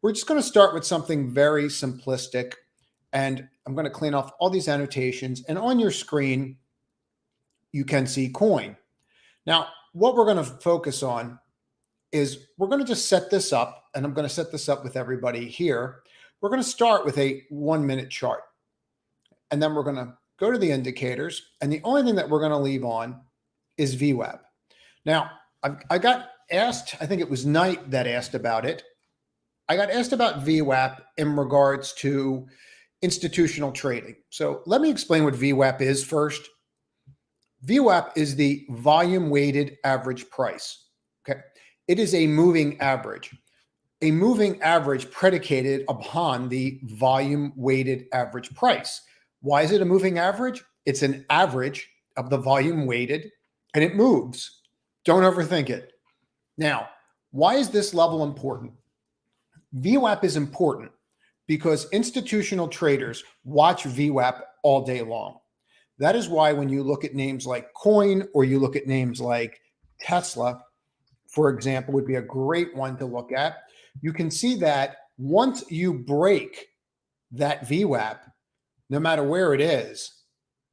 We're just going to start with something very simplistic, and I'm going to clean off all these annotations. And on your screen, you can see coin. Now, what we're going to focus on is we're going to just set this up, and I'm going to set this up with everybody here. We're going to start with a 1-minute chart, and then we're going to go to the indicators, and the only thing that we're going to leave on is VWAP. Now, I got asked, I think it was Knight that asked about it. I got asked about VWAP in regards to institutional trading. So let me explain what VWAP is first. VWAP is the volume weighted average price. Okay. It is a moving average predicated upon the volume weighted average price. Why is it a moving average? It's an average of the volume weighted, and it moves. Don't overthink it. Now, why is this level important? VWAP is important because institutional traders watch VWAP all day long. That is why when you look at names like Coin or you look at names like Tesla, for example, would be a great one to look at. You can see that once you break that VWAP, no matter where it is,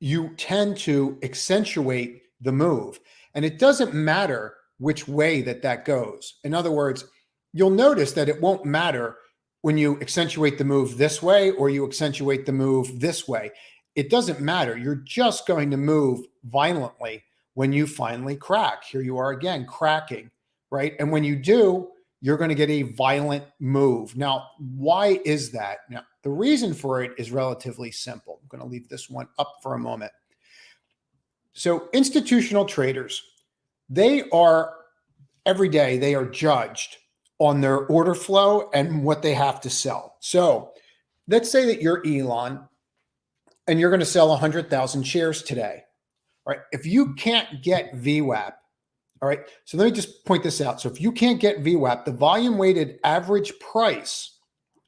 you tend to accentuate the move. And it doesn't matter which way that goes. In other words, you'll notice that it won't matter when you accentuate the move this way or you accentuate the move this way. It doesn't matter. You're just going to move violently when you finally crack. Here you are again, cracking, right? And when you do, you're going to get a violent move. Now, why is that? Now, the reason for it is relatively simple. I'm going to leave this one up for a moment. So institutional traders, they are every day, they are judged on their order flow and what they have to sell. So let's say that you're Elon and you're going to sell 100,000 shares today. All right. If you can't get VWAP, all right. So let me just point this out. So if you can't get VWAP, the volume weighted average price,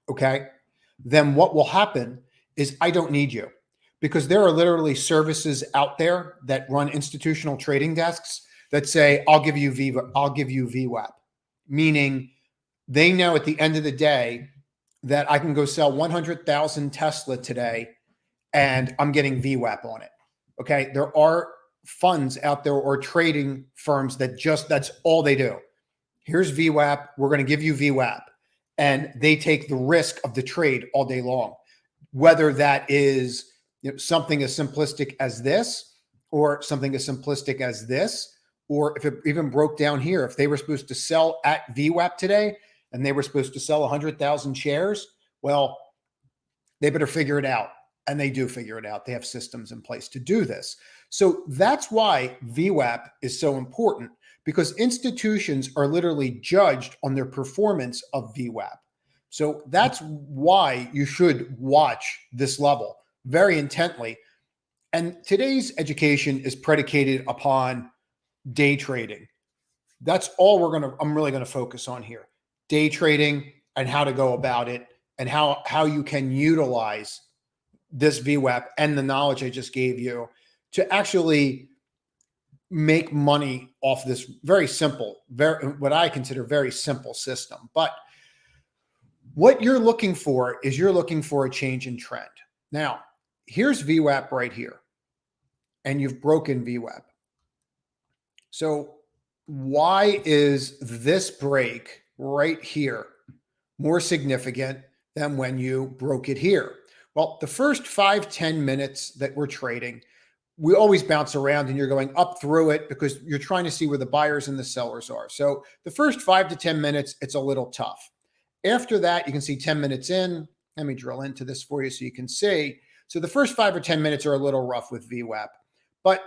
okay, then what will happen is I don't need you, because there are literally services out there that run institutional trading desks that say, I'll give you VWAP, meaning they know at the end of the day that I can go sell 100,000 Tesla today and I'm getting VWAP on it. Okay. There are funds out there or trading firms that that's all they do. Here's VWAP. We're going to give you VWAP. And they take the risk of the trade all day long, whether that is something as simplistic as this or something as simplistic as this, or if it even broke down here, if they were supposed to sell at VWAP today and they were supposed to sell 100,000 shares, well, they better figure it out. And they do figure it out. They have systems in place to do this. So that's why VWAP is so important, because institutions are literally judged on their performance of VWAP. So that's why you should watch this level very intently. And today's education is predicated upon day trading. That's all I'm really going to focus on here. Day trading and how to go about it and how you can utilize this VWAP and the knowledge I just gave you to actually make money off this very simple, what I consider very simple system. But what you're looking for is you're looking for a change in trend. Now, here's VWAP right here, and you've broken VWAP. So why is this break right here more significant than when you broke it here? Well, the first 5-10 minutes that we're trading, we always bounce around and you're going up through it because you're trying to see where the buyers and the sellers are. So the first 5 to 10 minutes, it's a little tough. After that, you can see 10 minutes in. Let me drill into this for you so you can see. So the first 5 or 10 minutes are a little rough with VWAP. But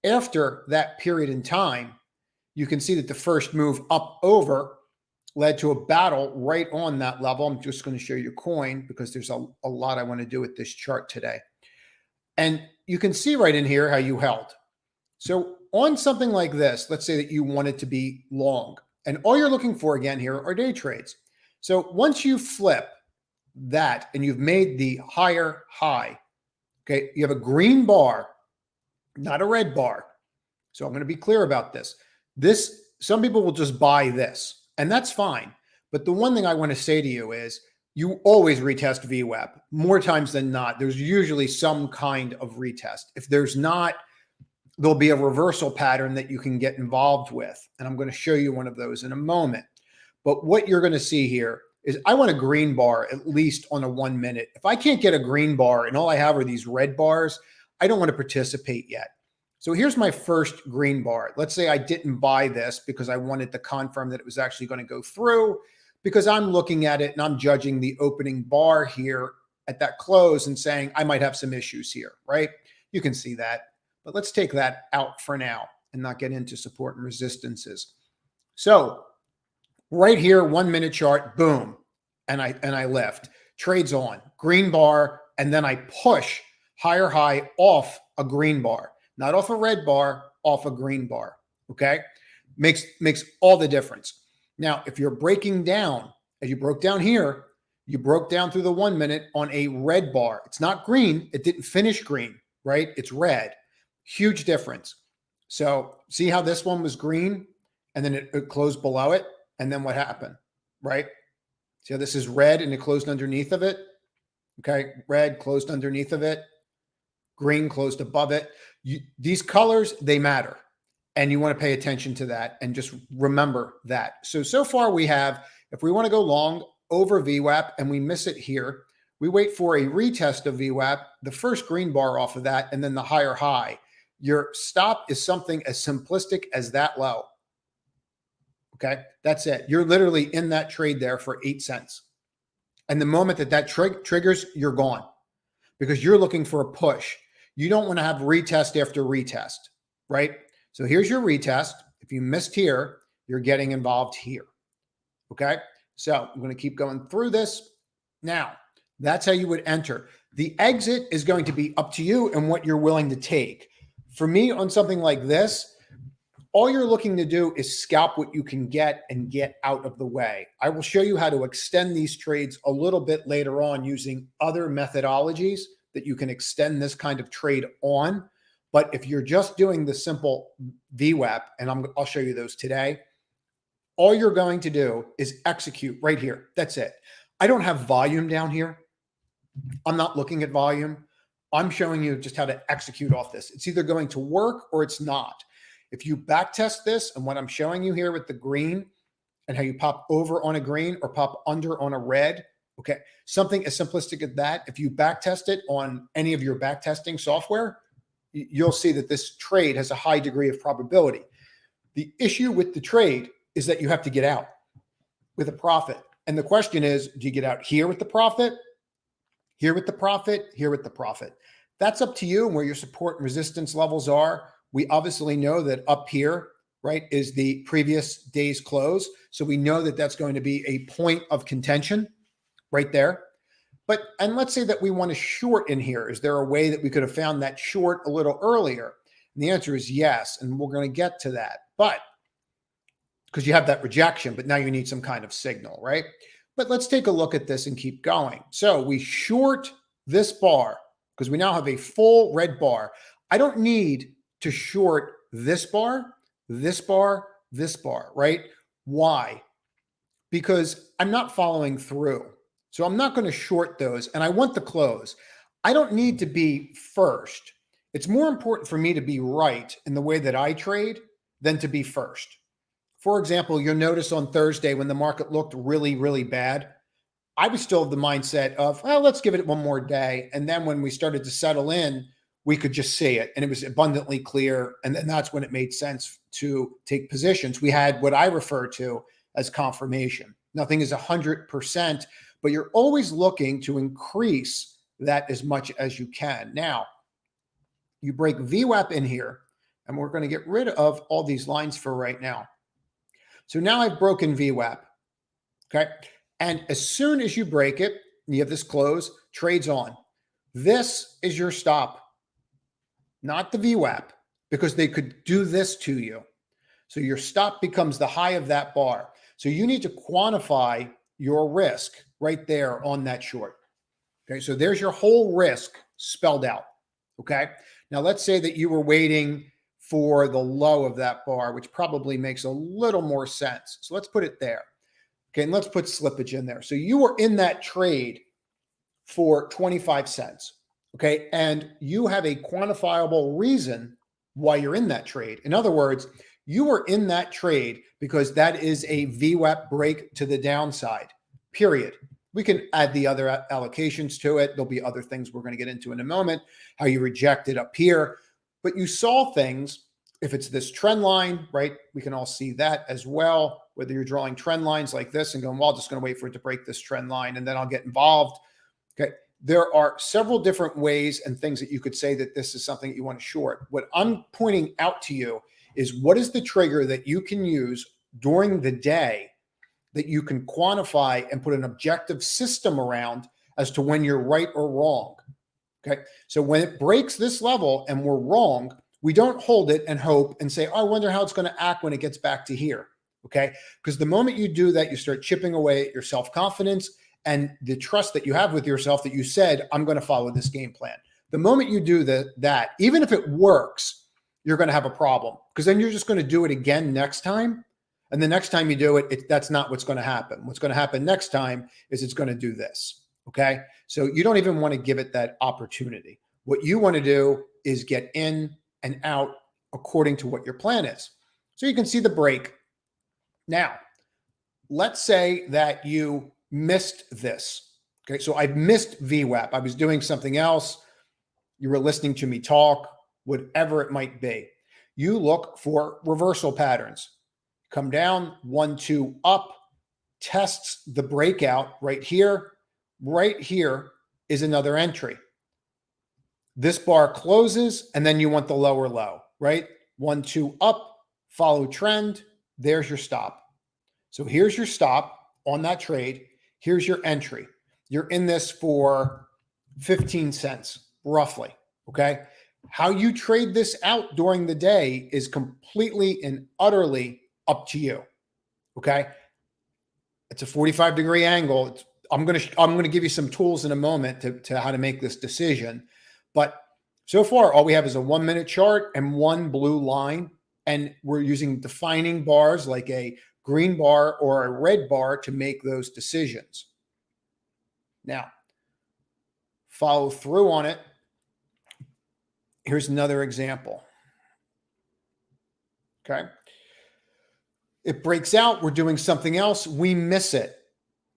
after that period in time, you can see that the first move up over led to a battle right on that level. I'm just going to show you coin because there's a lot I want to do with this chart today. And you can see right in here how you held. So on something like this, let's say that you want it to be long, and all you're looking for again here are day trades. So once you flip that and you've made the higher high, okay, you have a green bar, not a red bar. So I'm going to be clear about this. Some people will just buy this, and that's fine. But the one thing I want to say to you is you always retest VWAP more times than not. There's usually some kind of retest. If there's not, there'll be a reversal pattern that you can get involved with. And I'm going to show you one of those in a moment. But what you're going to see here is I want a green bar at least on a 1 minute. If I can't get a green bar and all I have are these red bars, I don't want to participate yet. So here's my first green bar. Let's say I didn't buy this because I wanted to confirm that it was actually going to go through, because I'm looking at it and I'm judging the opening bar here at that close and saying I might have some issues here, right? You can see that. But let's take that out for now and not get into support and resistances. So right here, 1 minute chart, boom, and I left. Trades on, green bar, and then I push higher high off a green bar, not off a red bar, off a green bar. Okay, makes all the difference. Now, if you're breaking down, as you broke down here, you broke down through the 1 minute on a red bar. It's not green. It didn't finish green, right? It's red. Huge difference. So see how this one was green and then it closed below it. And then what happened, right? See how this is red and it closed underneath of it? Okay, red closed underneath of it. Green closed above it. These colors, they matter. And you want to pay attention to that and just remember that. So far we have, if we want to go long over VWAP and we miss it here, we wait for a retest of VWAP, the first green bar off of that, and then the higher high. Your stop is something as simplistic as that low. Okay, that's it. You're literally in that trade there for 8 cents. And the moment that triggers, you're gone because you're looking for a push. You don't want to have retest after retest, right? So here's your retest. If you missed here, you're getting involved here. Okay, so I'm going to keep going through this. Now, that's how you would enter. The exit is going to be up to you and what you're willing to take. For me, on something like this, all you're looking to do is scalp what you can get and get out of the way. I will show you how to extend these trades a little bit later on using other methodologies that you can extend this kind of trade on. But if you're just doing the simple VWAP, and I'll show you those today, all you're going to do is execute right here. That's it. I don't have volume down here. I'm not looking at volume. I'm showing you just how to execute off this. It's either going to work or it's not. If you backtest this and what I'm showing you here with the green and how you pop over on a green or pop under on a red, okay, something as simplistic as that, if you backtest it on any of your backtesting software, you'll see that this trade has a high degree of probability. The issue with the trade is that you have to get out with a profit. And the question is, do you get out here with the profit, here with the profit, here with the profit? That's up to you and where your support and resistance levels are. We obviously know that up here, right, is the previous day's close. So we know that that's going to be a point of contention right there. And let's say that we want to short in here. Is there a way that we could have found that short a little earlier? And the answer is yes. And we're going to get to that. But because you have that rejection, but now you need some kind of signal, right? But let's take a look at this and keep going. So we short this bar because we now have a full red bar. I don't need to short this bar, this bar, this bar, right? Why? Because I'm not following through. So I'm not going to short those and I want the close. I don't need to be first. It's more important for me to be right in the way that I trade than to be first. For example, you'll notice on Thursday when the market looked really, really bad, I was still of the mindset of, well, let's give it one more day. And then when we started to settle in, we could just see it and it was abundantly clear. And then that's when it made sense to take positions. We had what I refer to as confirmation. Nothing is 100%, but you're always looking to increase that as much as you can. Now, you break VWAP in here, and we're going to get rid of all these lines for right now. So now I've broken VWAP, okay? And as soon as you break it, you have this close, trades on. This is your stop, not the VWAP, because they could do this to you. So your stop becomes the high of that bar. So you need to quantify your risk right there on that short. Okay, so there's your whole risk spelled out. Okay, now let's say that you were waiting for the low of that bar, which probably makes a little more sense. So let's put it there. Okay, and let's put slippage in there. So you were in that trade for 25 cents. Okay, and you have a quantifiable reason why you're in that trade. In other words, you were in that trade because that is a VWAP break to the downside, period. We can add the other allocations to it. There'll be other things we're going to get into in a moment, how you reject it up here. But you saw things, if it's this trend line, right? We can all see that as well, whether you're drawing trend lines like this and going, well, I'm just going to wait for it to break this trend line and then I'll get involved. Okay. There are several different ways and things that you could say that this is something that you want to short. What I'm pointing out to you is what is the trigger that you can use during the day that you can quantify and put an objective system around as to when you're right or wrong. Okay. So when it breaks this level and we're wrong, we don't hold it and hope and say, oh, I wonder how it's going to act when it gets back to here. Okay. Because the moment you do that, you start chipping away at your self-confidence and the trust that you have with yourself that you said, I'm going to follow this game plan. The moment you do that, even if it works, you're going to have a problem because then you're just going to do it again next time. And the next time you do it, that's not what's going to happen. What's going to happen next time is it's going to do this. Okay. So you don't even want to give it that opportunity. What you want to do is get in and out according to what your plan is. So you can see the break. Now, let's say that you missed this. Okay. So I missed VWAP. I was doing something else. You were listening to me talk, whatever it might be. You look for reversal patterns. Come down, 1, 2 up, tests the breakout right here. Right here is another entry. This bar closes, and then you want the lower low, right? 1, 2 up, follow trend. There's your stop. So here's your stop on that trade. Here's your entry. You're in this for 15 cents, roughly, okay? How you trade this out during the day is completely and utterly up to you, okay? It's a 45-degree angle. I'm going to give you some tools in a moment to how to make this decision. But so far, all we have is a 1-minute chart and one blue line. And we're using defining bars like a green bar or a red bar to make those decisions. Now, follow through on it. Here's another example. Okay. It breaks out. We're doing something else. We miss it.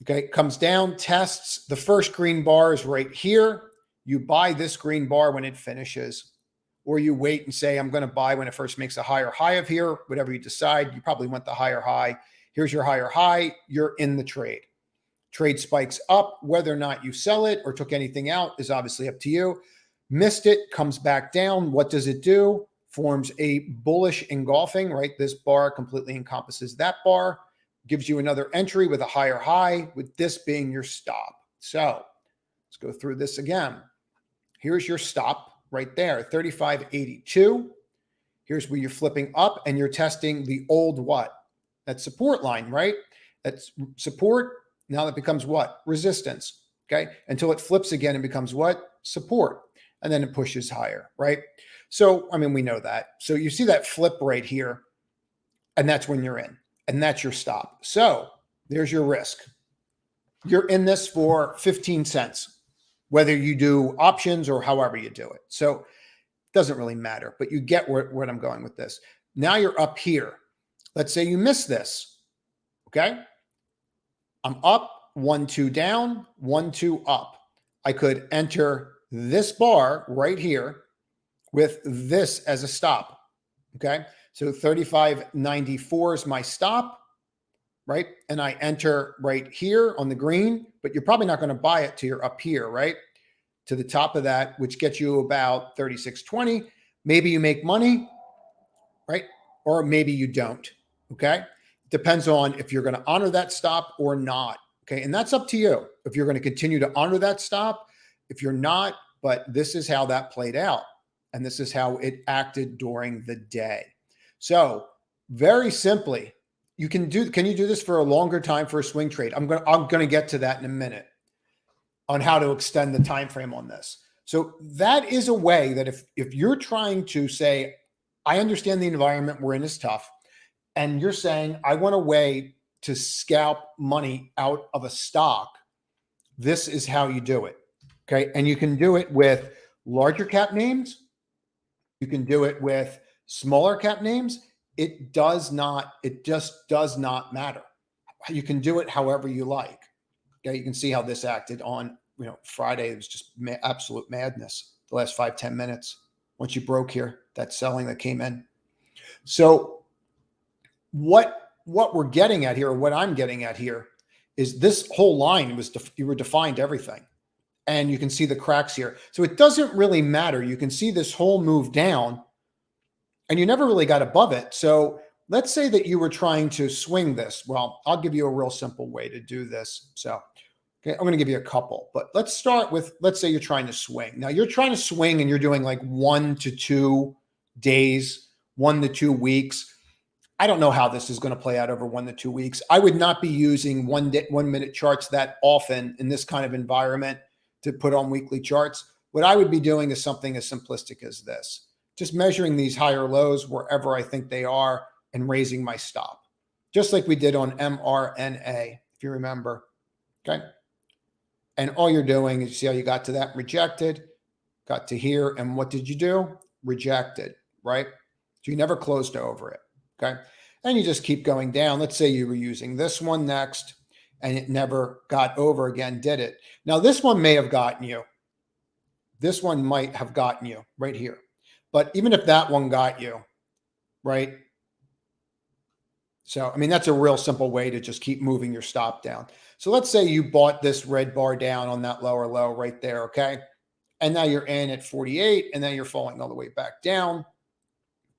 Okay. It comes down, tests. The first green bar is right here. You buy this green bar when it finishes, or you wait and say, I'm going to buy when it first makes a higher high of here. Whatever you decide, you probably want the higher high. Here's your higher high. You're in the trade. Trade spikes up. Whether or not you sell it or took anything out is obviously up to you. Missed it, comes back down. What does it do? Forms a bullish engulfing, right? This bar completely encompasses that bar, gives you another entry with a higher high, with this being your stop. So let's go through this again. Here's your stop right there, 35.82. Here's where you're flipping up and you're testing the old what? That support line, right? That's support. Now that becomes what? Resistance, okay? Until it flips again and becomes what? Support. And then it pushes higher, right? So, I mean, we know that. So you see that flip right here, and that's when you're in, and that's your stop. So there's your risk. You're in this for 15 cents, whether you do options or however you do it. So it doesn't really matter, but you get where I'm going with this. Now you're up here. Let's say you miss this, okay? I'm up, 1, 2 down, 1, 2 up. I could enter this bar right here with this as a stop, okay? So 35.94 is my stop, right? And I enter right here on the green, but you're probably not going to buy it till you're up here, right? To the top of that, which gets you about 36.20. Maybe you make money, right? Or maybe you don't, okay? Depends on if you're going to honor that stop or not, okay? And that's up to you. If you're going to continue to honor that stop, if you're not, but this is how that played out. And this is how it acted during the day. So very simply, can you do this for a longer time for a swing trade? I'm going to get to that in a minute on how to extend the time frame on this. So that is a way that if you're trying to say, I understand the environment we're in is tough, and you're saying, I want a way to scalp money out of a stock, this is how you do it. Okay. And you can do it with larger cap names. You can do it with smaller cap names. It just does not matter. You can do it however you like. Okay. You can see how this acted on, Friday. It was just absolute madness. The last 5-10 minutes. Once you broke here, that selling that came in. So what we're getting at here, or what I'm getting at here, is this whole line you were defined everything. And you can see the cracks here. So it doesn't really matter. You can see this whole move down and you never really got above it. So let's say that you were trying to swing this. Well, I'll give you a real simple way to do this. So, okay, I'm going to give you a couple, but let's start with, let's say you're trying to swing. Now you're trying to swing and you're doing like 1 to 2 days, 1 to 2 weeks. I don't know how this is going to play out over 1 to 2 weeks. I would not be using 1 minute charts that often in this kind of environment to put on weekly charts. What I would be doing is something as simplistic as this, just measuring these higher lows wherever I think they are and raising my stop, just like we did on MRNA, if you remember. Okay. And all you're doing is, you see how you got to that, rejected, got to here. And what did you do? Rejected, right? So you never closed over it. Okay. And you just keep going down. Let's say you were using this one next and it never got over again, did it? Now, this one may have gotten you. This one might have gotten you right here. But even if that one got you, right? So, I mean, that's a real simple way to just keep moving your stop down. So let's say you bought this red bar down on that lower low right there, okay? And now you're in at 48, and then you're falling all the way back down.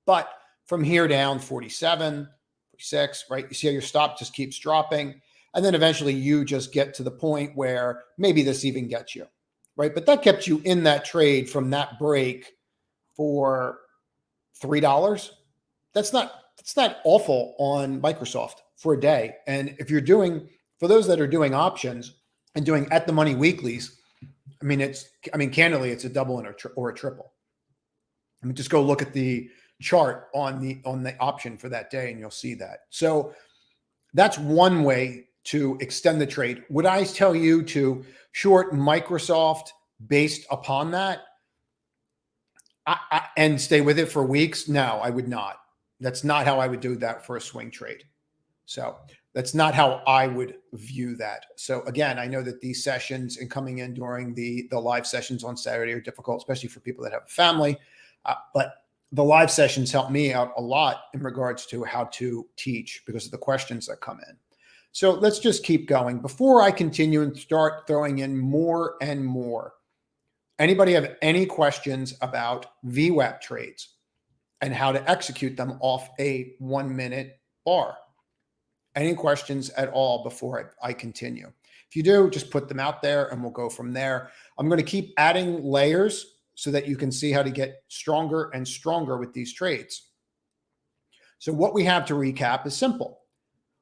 But from here down, 47, 46, right? You see how your stop just keeps dropping. And then eventually you just get to the point where maybe this even gets you, right? But that kept you in that trade from that break for $3. That's not awful on Microsoft for a day. And if you're doing, for those that are doing options and doing at the money weeklies, candidly, it's a double or a triple. I mean, just go look at the chart on the option for that day and you'll see that. So that's one way to extend the trade. Would I tell you to short Microsoft based upon that and stay with it for weeks? No, I would not. That's not how I would do that for a swing trade. So that's not how I would view that. So again, I know that these sessions and coming in during the live sessions on Saturday are difficult, especially for people that have a family. But the live sessions help me out a lot in regards to how to teach because of the questions that come in. So let's just keep going. Before I continue and start throwing in more and more, anybody have any questions about VWAP trades and how to execute them off a 1 minute bar? Any questions at all before I continue? If you do, just put them out there and we'll go from there. I'm going to keep adding layers so that you can see how to get stronger and stronger with these trades. So what we have to recap is simple.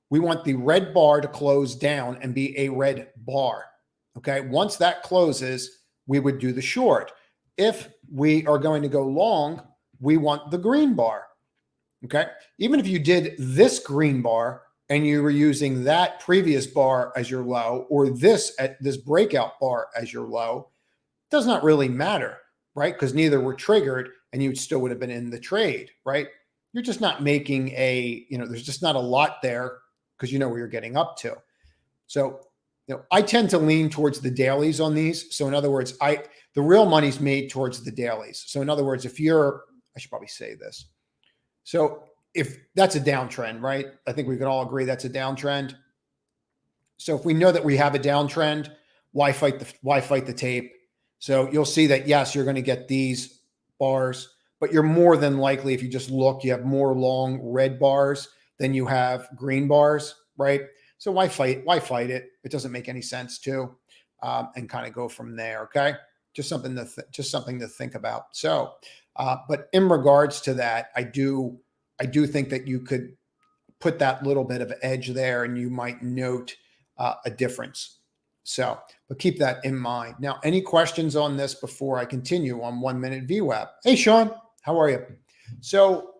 We want the red bar to close down and be a red bar. Okay. Once that closes, we would do the short. If we are going to go long, we want the green bar. Okay. Even if you did this green bar and you were using that previous bar as your low or this breakout bar as your low, it does not really matter, right? Because neither were triggered and you still would have been in the trade, right? You're just not making there's just not a lot there because you know where you're getting up to. So, I tend to lean towards the dailies on these. So in other words, the real money's made towards the dailies. So in other words, I should probably say this. So if that's a downtrend, right? I think we can all agree that's a downtrend. So if we know that we have a downtrend, why fight the tape? So you'll see that, yes, you're going to get these bars, but you're more than likely, if you just look, you have more long red bars than you have green bars, right? So why fight it? It doesn't make any sense to, and kind of go from there. Okay. Just something to think about. So, but in regards to that, I do think that you could put that little bit of edge there and you might note a difference. So, but keep that in mind. Now, any questions on this before I continue on 1 minute VWAP? Hey, Sean, how are you? So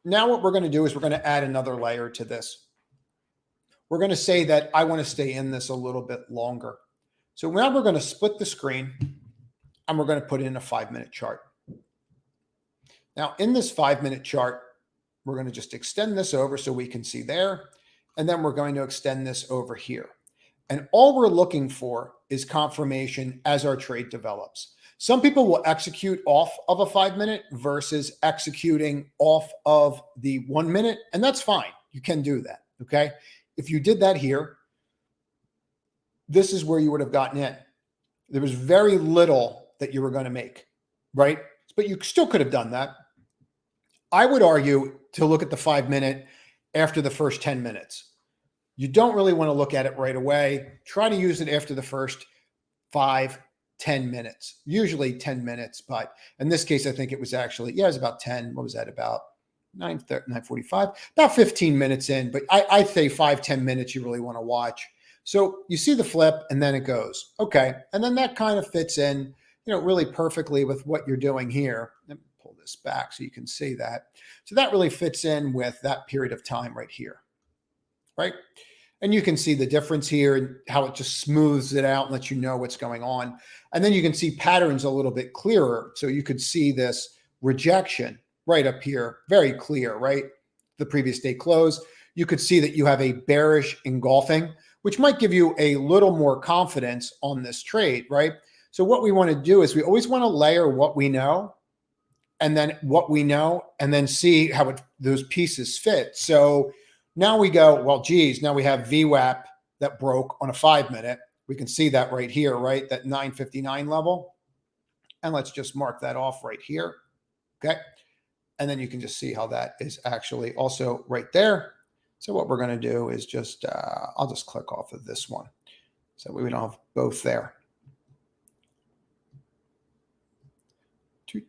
now what we're going to do is we're going to add another layer to this. we're going to say that I want to stay in this a little bit longer. So now we're going to split the screen and we're going to put in a 5-minute chart. Now in this 5-minute chart, we're going to just extend this over so we can see there. And then we're going to extend this over here. And all we're looking for is confirmation as our trade develops. Some people will execute off of a 5-minute versus executing off of the 1 minute. And that's fine. You can do that. Okay. If you did that here, this is where you would have gotten in. There was very little that you were going to make, right? But you still could have done that. I would argue to look at the 5-minute after the first 10 minutes. You don't really want to look at it right away. Try to use it after the first 5, 10 minutes, usually 10 minutes. But in this case, I think it was actually, it was about 10. What was that? About 9:45, about 15 minutes in. But I'd say 5, 10 minutes you really want to watch. So you see the flip and then it goes. Okay. And then that kind of fits in, really perfectly with what you're doing here. Let me pull this back so you can see that. So that really fits in with that period of time right here. Right. And you can see the difference here and how it just smooths it out and lets you know what's going on. And then you can see patterns a little bit clearer. So you could see this rejection right up here, very clear, right? The previous day close. You could see that you have a bearish engulfing, which might give you a little more confidence on this trade, right? So what we want to do is we always want to layer what we know and then what we know and then see how those pieces fit. So now we go, well, geez, now we have VWAP that broke on a 5-minute. We can see that right here, right? That 959 level. And let's just mark that off right here. Okay. And then you can just see how that is actually also right there. So what we're going to do is just, I'll just click off of this one. So we don't have both there. Let's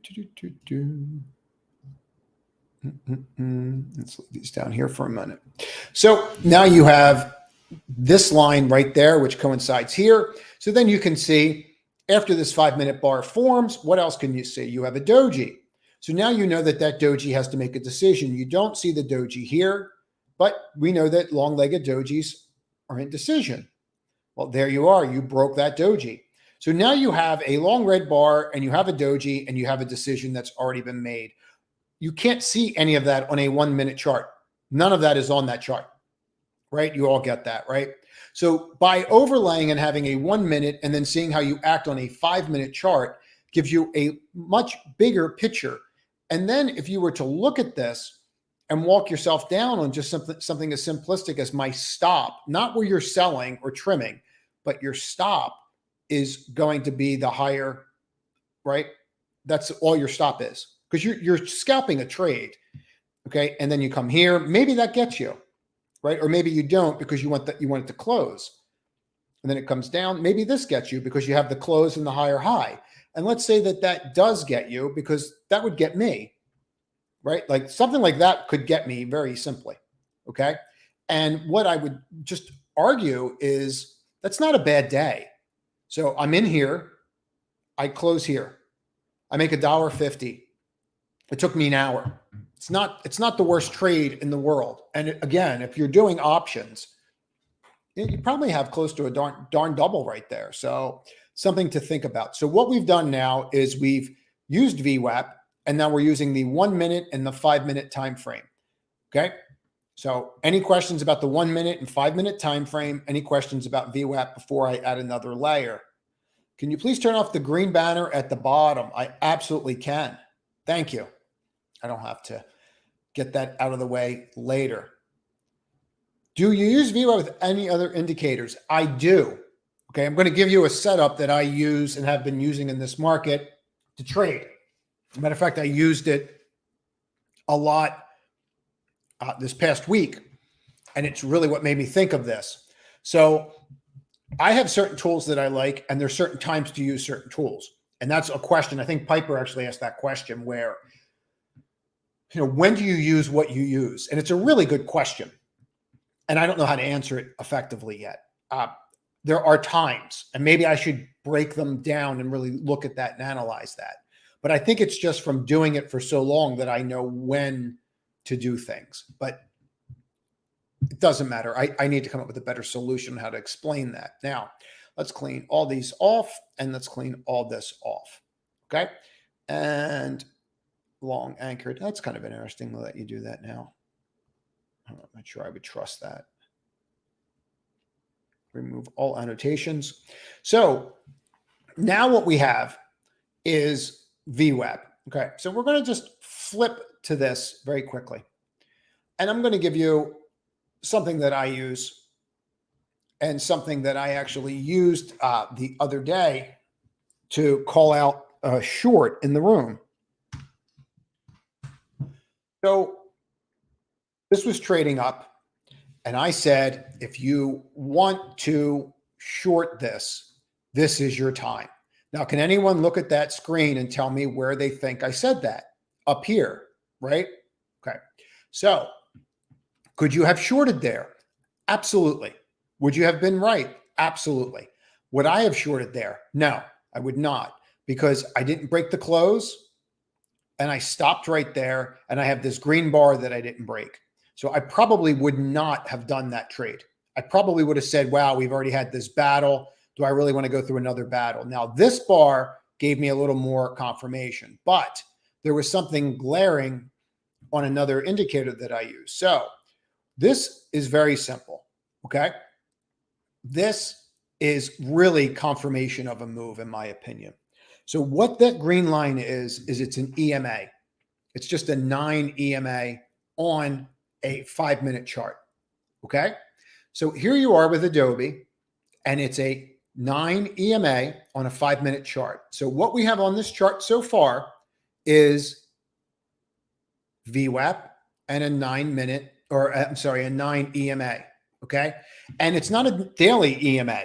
leave these down here for a minute. So now you have this line right there, which coincides here. So then you can see after this 5-minute bar forms, what else can you see? You have a doji. So now you know that that doji has to make a decision. You don't see the doji here, but we know that long-legged dojis are in decision. Well, there you are. You broke that doji. So now you have a long red bar and you have a doji and you have a decision that's already been made. You can't see any of that on a 1-minute chart. None of that is on that chart, right? You all get that, right? So by overlaying and having a 1 minute and then seeing how you act on a 5-minute chart gives you a much bigger picture. And then if you were to look at this and walk yourself down on just something as simplistic as my stop, not where you're selling or trimming, but your stop is going to be the higher, right? That's all your stop is because you're scalping a trade, okay? And then you come here, maybe that gets you, right? Or maybe you don't because you want it to close. And then it comes down. Maybe this gets you because you have the close and the higher high. And let's say that does get you because that would get me, right? Like something like that could get me very simply, okay? And what I would just argue is that's not a bad day. So I'm in here, I close here, I make $1.50. It took me an hour. It's not the worst trade in the world. And again, if you're doing options, you probably have close to a darn double right there. So something to think about. So what we've done now is we've used VWAP, and now we're using the 1 minute and the 5-minute time frame. Okay. So any questions about the 1 minute and 5-minute time frame? Any questions about VWAP before I add another layer? Can you please turn off the green banner at the bottom? I absolutely can. Thank you. I don't have to get that out of the way later. Do you use VWAP with any other indicators? I do. Okay, I'm going to give you a setup that I use and have been using in this market to trade. As a matter of fact, I used it a lot this past week, and it's really what made me think of this. So I have certain tools that I like, and there's certain times to use certain tools. And that's a question. I think Piper actually asked that question where, when do you use what you use? And it's a really good question. And I don't know how to answer it effectively yet. There are times, and maybe I should break them down and really look at that and analyze that. But I think it's just from doing it for so long that I know when to do things. But it doesn't matter. I need to come up with a better solution on how to explain that. Now, let's clean all these off and let's clean all this off. Okay. And long anchored. That's kind of interesting that you do that now. I'm not sure I would trust that. Remove all annotations. So now what we have is VWAP. Okay. So we're going to just flip to this very quickly. And I'm going to give you something that I use and something that I actually used the other day to call out a short in the room. So this was trading up, and I said, if you want to short this, this is your time. Now, can anyone look at that screen and tell me where they think I said that? Up here, right? Okay. So could you have shorted there? Absolutely. Would you have been right? Absolutely. Would I have shorted there? No, I would not, because I didn't break the close and I stopped right there and I have this green bar that I didn't break. So I probably would not have done that trade. I probably would have said, wow, we've already had this battle. Do I really want to go through another battle? Now, this bar gave me a little more confirmation, but there was something glaring on another indicator that I use. So this is very simple, okay? This is really confirmation of a move, in my opinion. So what that green line is it's an EMA. It's just a 9 EMA on a 5-minute chart, okay? So here you are with Adobe, and it's a 9 EMA on a 5-minute chart. So what we have on this chart so far is VWAP and a 9-minute, or I'm sorry, a 9 EMA, okay? And it's not a daily EMA.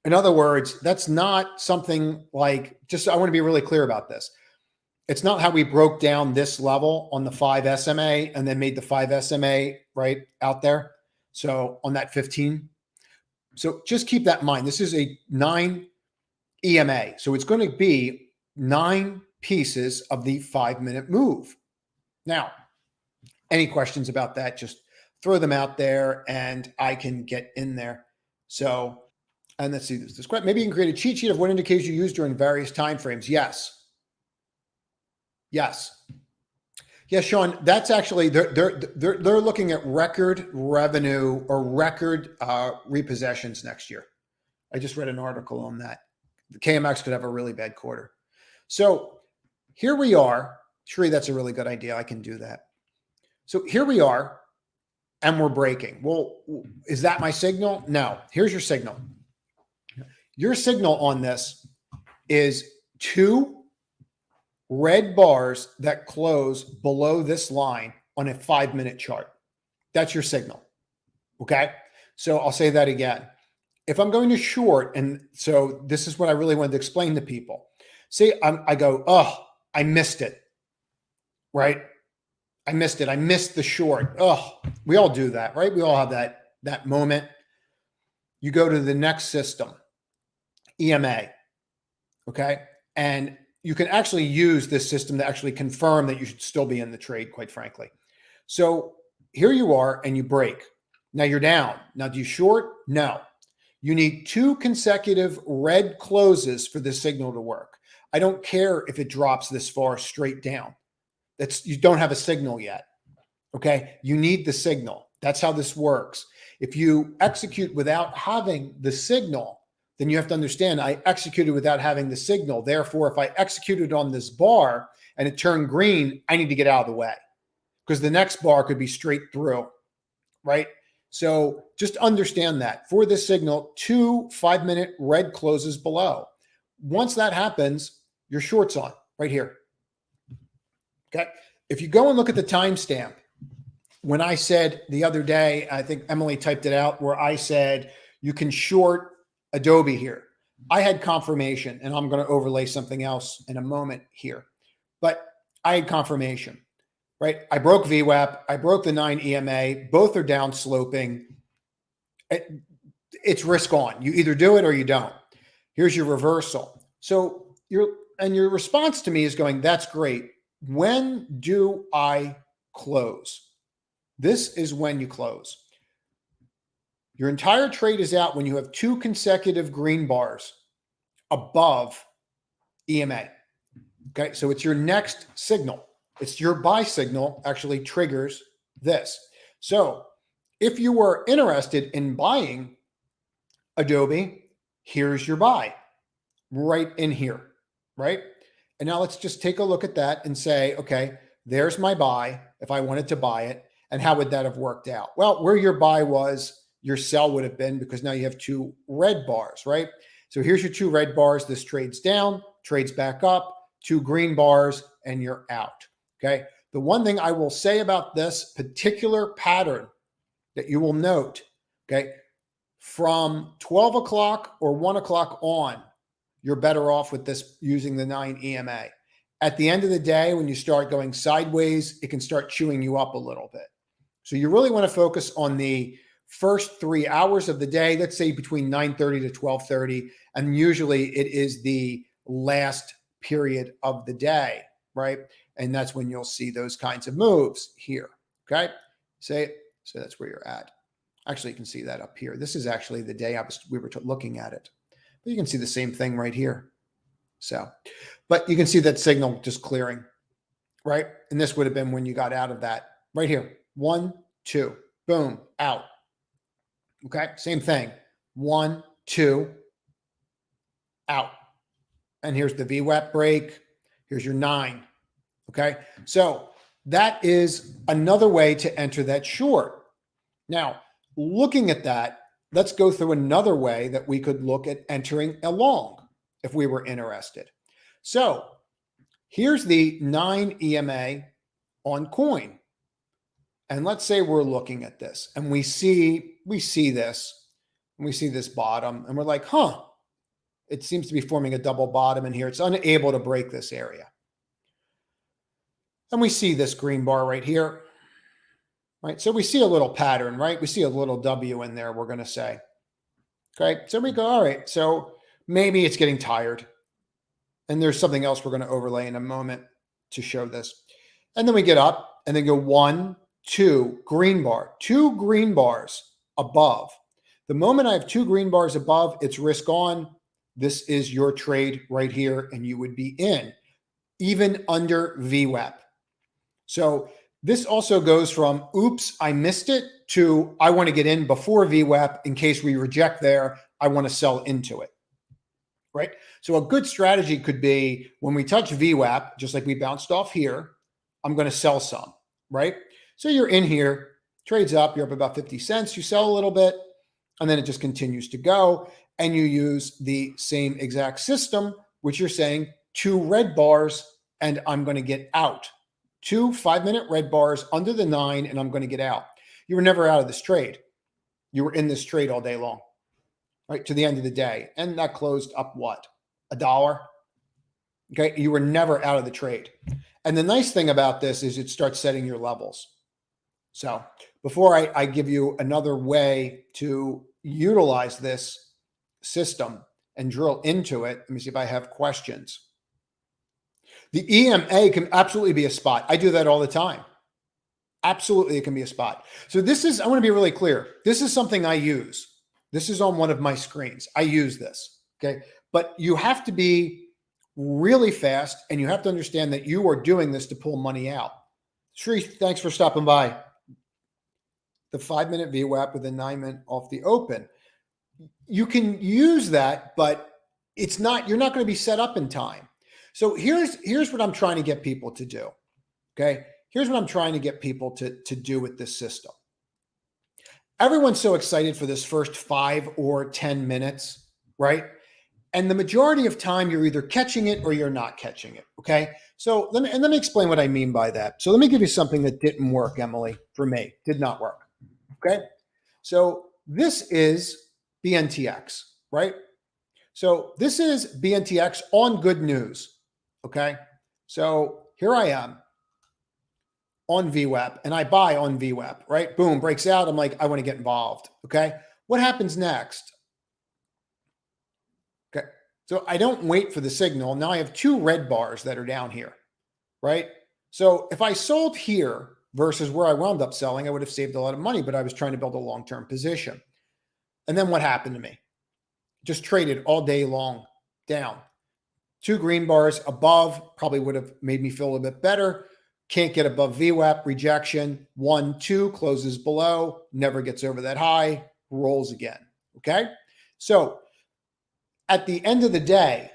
In other words, that's not something like, just I want to be really clear about this. It's not how we broke down this level on the 5 SMA and then made the 5 SMA right out there. So on that 15. So just keep that in mind. This is a 9 EMA. So it's going to be 9 pieces of the 5-minute move. Now, any questions about that, just throw them out there and I can get in there. So, and let's see this. Maybe you can create a cheat sheet of what indicators you use during various time frames. Yes. Yes. Yes, Sean, that's actually, they're looking at record revenue or record repossessions next year. I just read an article on that. The KMX could have a really bad quarter. So here we are. Sure, that's a really good idea. I can do that. So here we are, and we're breaking. Well, is that my signal? No. Here's your signal. Your signal on this is 2 red bars that close below this line on a 5-minute chart. That's your signal. Okay. So I'll say that again. If I'm going to short, and so this is what I really wanted to explain to people. See, I go, oh, I missed it. Right. I missed it. I missed the short. Oh, we all do that, right? We all have that moment. You go to the next system, EMA. Okay. And you can actually use this system to actually confirm that you should still be in the trade, quite frankly. So here you are and you break. Now you're down. Now do you short? No. You need 2 consecutive red closes for the signal to work. I don't care if it drops this far straight down. You don't have a signal yet. Okay. You need the signal. That's how this works. If you execute without having the signal, then you have to understand I executed without having the signal. Therefore, if I executed on this bar and it turned green, I need to get out of the way because the next bar could be straight through, right? So just understand that for this signal, 2 5-minute red closes below. Once that happens, your short's on right here. Okay. If you go and look at the timestamp, when I said the other day, I think Emily typed it out where I said you can short Adobe here. I had confirmation, and I'm going to overlay something else in a moment here, but I had confirmation, right? I broke VWAP. I broke the 9 EMA. Both are down sloping. It's risk on. You either do it or you don't. Here's your reversal. So your response to me is going, that's great. When do I close? This is when you close. Your entire trade is out when you have 2 consecutive green bars above EMA. Okay, so it's your next signal. It's your buy signal actually triggers this. So if you were interested in buying Adobe, here's your buy right in here, right? And now let's just take a look at that and say, okay, there's my buy if I wanted to buy it. And how would that have worked out? Well, where your buy was, your sell would have been, because now you have 2 red bars, right? So here's your 2 red bars. This trades down, trades back up, 2 green bars, and you're out. Okay. The one thing I will say about this particular pattern that you will note, okay, from 12 o'clock or 1 o'clock on, you're better off with this using the 9 EMA. At the end of the day, when you start going sideways, it can start chewing you up a little bit. So you really want to focus on the first 3 hours of the day, let's say between 9:30 to 12:30. And usually it is the last period of the day, right? And that's when you'll see those kinds of moves here, okay? So that's where you're at. Actually, you can see that up here. This is actually the day we were looking at it. But you can see the same thing right here. So, but you can see that signal just clearing, right? And this would have been when you got out of that right here. 1, 2, boom, out. Okay, same thing. 1, 2, out. And here's the VWAP break. Here's your 9. Okay, so that is another way to enter that short. Now, looking at that, let's go through another way that we could look at entering a long if we were interested. So here's the 9 EMA on coin. And let's say we're looking at this and we see this, and we see this bottom, and we're like, huh, it seems to be forming a double bottom in here. It's unable to break this area. And we see this green bar right here, right? So we see a little pattern, right? We see a little W in there, we're going to say. Okay, so we go, all right, so maybe it's getting tired. And there's something else we're going to overlay in a moment to show this. And then we get up and then go 1, 2, green bar, 2 green bars above. The moment I have 2 green bars above, it's risk on. This is your trade right here, and you would be in, even under VWAP. So this also goes from, oops, I missed it, to I want to get in before VWAP in case we reject there. I want to sell into it, right? So a good strategy could be when we touch VWAP, just like we bounced off here, I'm going to sell some, right? So you're in here, trades up, you're up about 50 cents, you sell a little bit, and then it just continues to go. And you use the same exact system, which you're saying 2 red bars, and I'm going to get out. 2 5-minute red bars under the 9, and I'm going to get out. You were never out of this trade. You were in this trade all day long, right, to the end of the day. And that closed up what? $1? Okay, you were never out of the trade. And the nice thing about this is it starts setting your levels. So before I give you another way to utilize this system and drill into it, let me see if I have questions. The EMA can absolutely be a spot. I do that all the time. Absolutely, it can be a spot. So this is, I want to be really clear. This is something I use. This is on one of my screens. I use this, okay? But you have to be really fast, and you have to understand that you are doing this to pull money out. Sri, thanks for stopping by. The 5-minute VWAP with a 9-minute off the open. You can use that, but it's not, you're not going to be set up in time. So here's what I'm trying to get people to do. Okay. Here's what I'm trying to get people to do with this system. Everyone's so excited for this first 5 or 10 minutes, right? And the majority of time you're either catching it or you're not catching it. Okay. So let me explain what I mean by that. So let me give you something that didn't work, Emily, for me. Did not work. Okay. So this is BNTX, right? So this is BNTX on good news. Okay. So here I am on VWAP, and I buy on VWAP, right? Boom, breaks out. I'm like, I want to get involved. Okay. What happens next? Okay. So I don't wait for the signal. Now I have 2 red bars that are down here, right? So if I sold here versus where I wound up selling, I would have saved a lot of money, but I was trying to build a long-term position. And then what happened to me? Just traded all day long down. 2 green bars above probably would have made me feel a little bit better. Can't get above VWAP, rejection. 1, 2 closes below, never gets over that high, rolls again. Okay. So at the end of the day,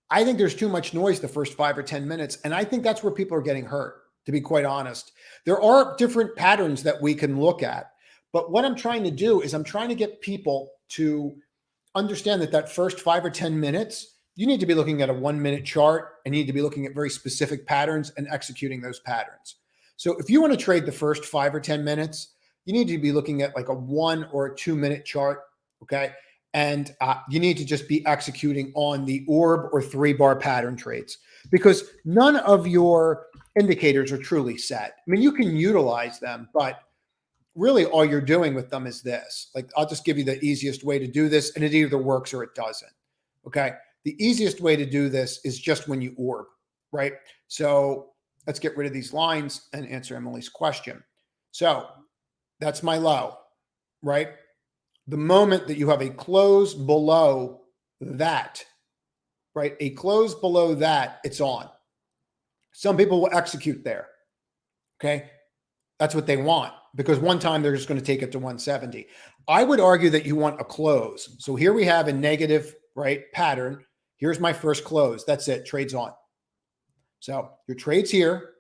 I think there's too much noise the first 5 or 10 minutes. And I think that's where people are getting hurt, to be quite honest. There are different patterns that we can look at. But what I'm trying to do is I'm trying to get people to understand that that first 5 or 10 minutes, you need to be looking at a 1-minute chart and you need to be looking at very specific patterns and executing those patterns. So if you want to trade the first 5 or 10 minutes, you need to be looking at like a 1 or a 2-minute chart. Okay. And you need to just be executing on the orb or 3-bar pattern trades, because none of your indicators are truly set. I mean, you can utilize them, but really all you're doing with them is this. Like, I'll just give you the easiest way to do this, and it either works or it doesn't. Okay. The easiest way to do this is just when you orb, right? So let's get rid of these lines and answer Emily's question. So that's my low, right? The moment that you have a close below that, right? A close below that, it's on. Some people will execute there. Okay. That's what they want, because one time they're just going to take it to 170. I would argue that you want a close. So here we have a negative, right, pattern. Here's my first close. That's it. Trade's on. So your trade's here.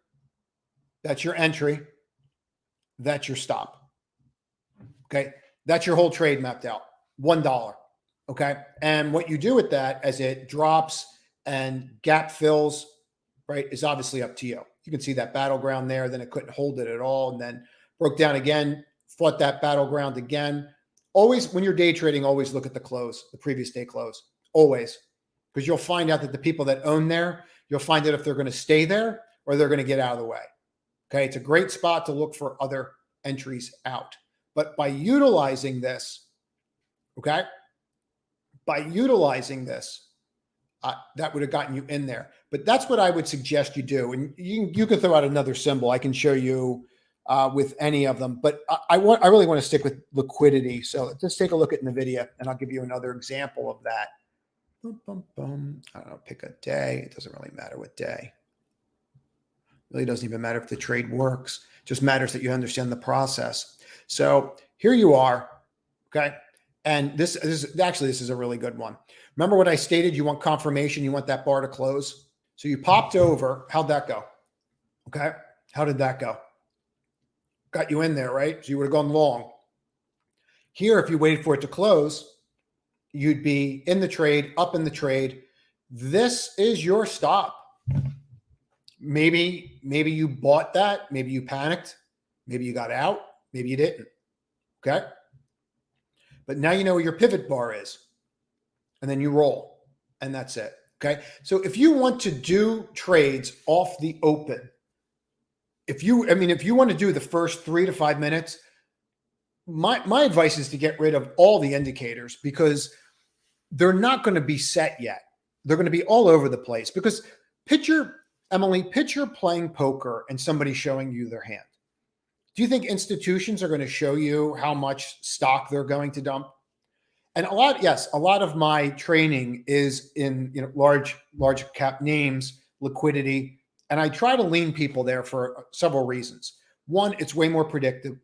That's your entry. That's your stop. Okay. That's your whole trade mapped out. $1. Okay. And what you do with that as it drops and gap fills, right, is obviously up to you. You can see that battleground there. Then it couldn't hold it at all. And then broke down again, fought that battleground again. Always, when you're day trading, always look at the close, the previous day close. Always. Because you'll find out that the people that own there, you'll find out if they're going to stay there or they're going to get out of the way. Okay. It's a great spot to look for other entries out. But by utilizing this, okay, by utilizing this, that would have gotten you in there. But that's what I would suggest you do. And you can throw out another symbol. I can show you with any of them. But I really want to stick with liquidity. So just take a look at NVIDIA, and I'll give you another example of that. Boom, boom, boom. I don't know, pick a day. It doesn't really matter what day. It really doesn't even matter if the trade works. It just matters that you understand the process. So here you are, okay? And this is a really good one. Remember what I stated? You want confirmation. You want that bar to close. So you popped over. How'd that go? Okay. How did that go? Got you in there, right? So you would have gone long. Here, if you waited for it to close, you'd be in the trade, up in the trade. This is your stop. Maybe you bought that. Maybe you panicked. Maybe you got out. Maybe you didn't. Okay. But now you know where your pivot bar is. And then you roll. And that's it. Okay. So if you want to do trades off the open, if you want to do the first 3 to 5 minutes, my advice is to get rid of all the indicators, because they're not going to be set yet. They're going to be all over the place. Because picture playing poker and somebody showing you their hand. Do you think institutions are going to show you how much stock they're going to dump? And a lot of my training is in large cap names, liquidity, and I try to lean people there for several reasons. One, it's way more predictive.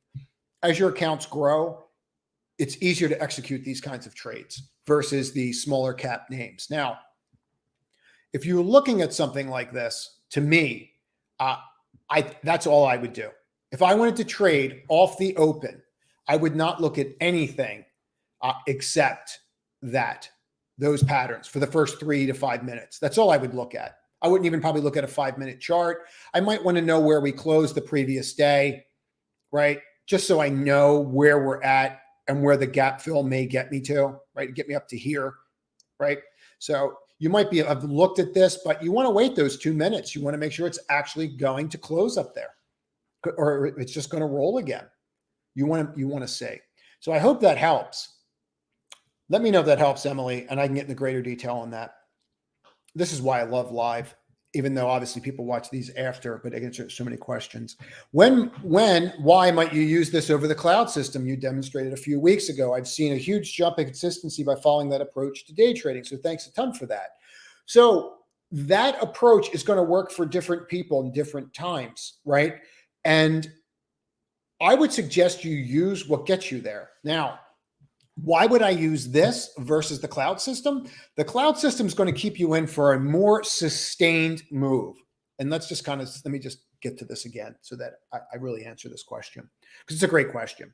As your accounts grow, it's easier to execute these kinds of trades versus the smaller cap names. Now, if you're looking at something like this, to me, that's all I would do. If I wanted to trade off the open, I would not look at anything except those patterns for the first 3 to 5 minutes. That's all I would look at. I wouldn't even probably look at a 5-minute chart. I might want to know where we closed the previous day, right? Just so I know where we're at and where the gap fill may get me to, right? Get me up to here, right? So you might have looked at this, but you want to wait those 2 minutes. You want to make sure it's actually going to close up there, or it's just going to roll again. You want to see. So I hope that helps. Let me know if that helps, Emily, and I can get into greater detail on that. This is why I love live. even though obviously people watch these after, but I answer so many questions. Why might you use this over the cloud system? You demonstrated a few weeks ago. I've seen a huge jump in consistency by following that approach to day trading. So thanks a ton for that. So that approach is going to work for different people in different times, right? And I would suggest you use what gets you there. Now, why would I use this versus the cloud system? The cloud system is going to keep you in for a more sustained move. And let me just get to this again so that I really answer this question, because it's a great question.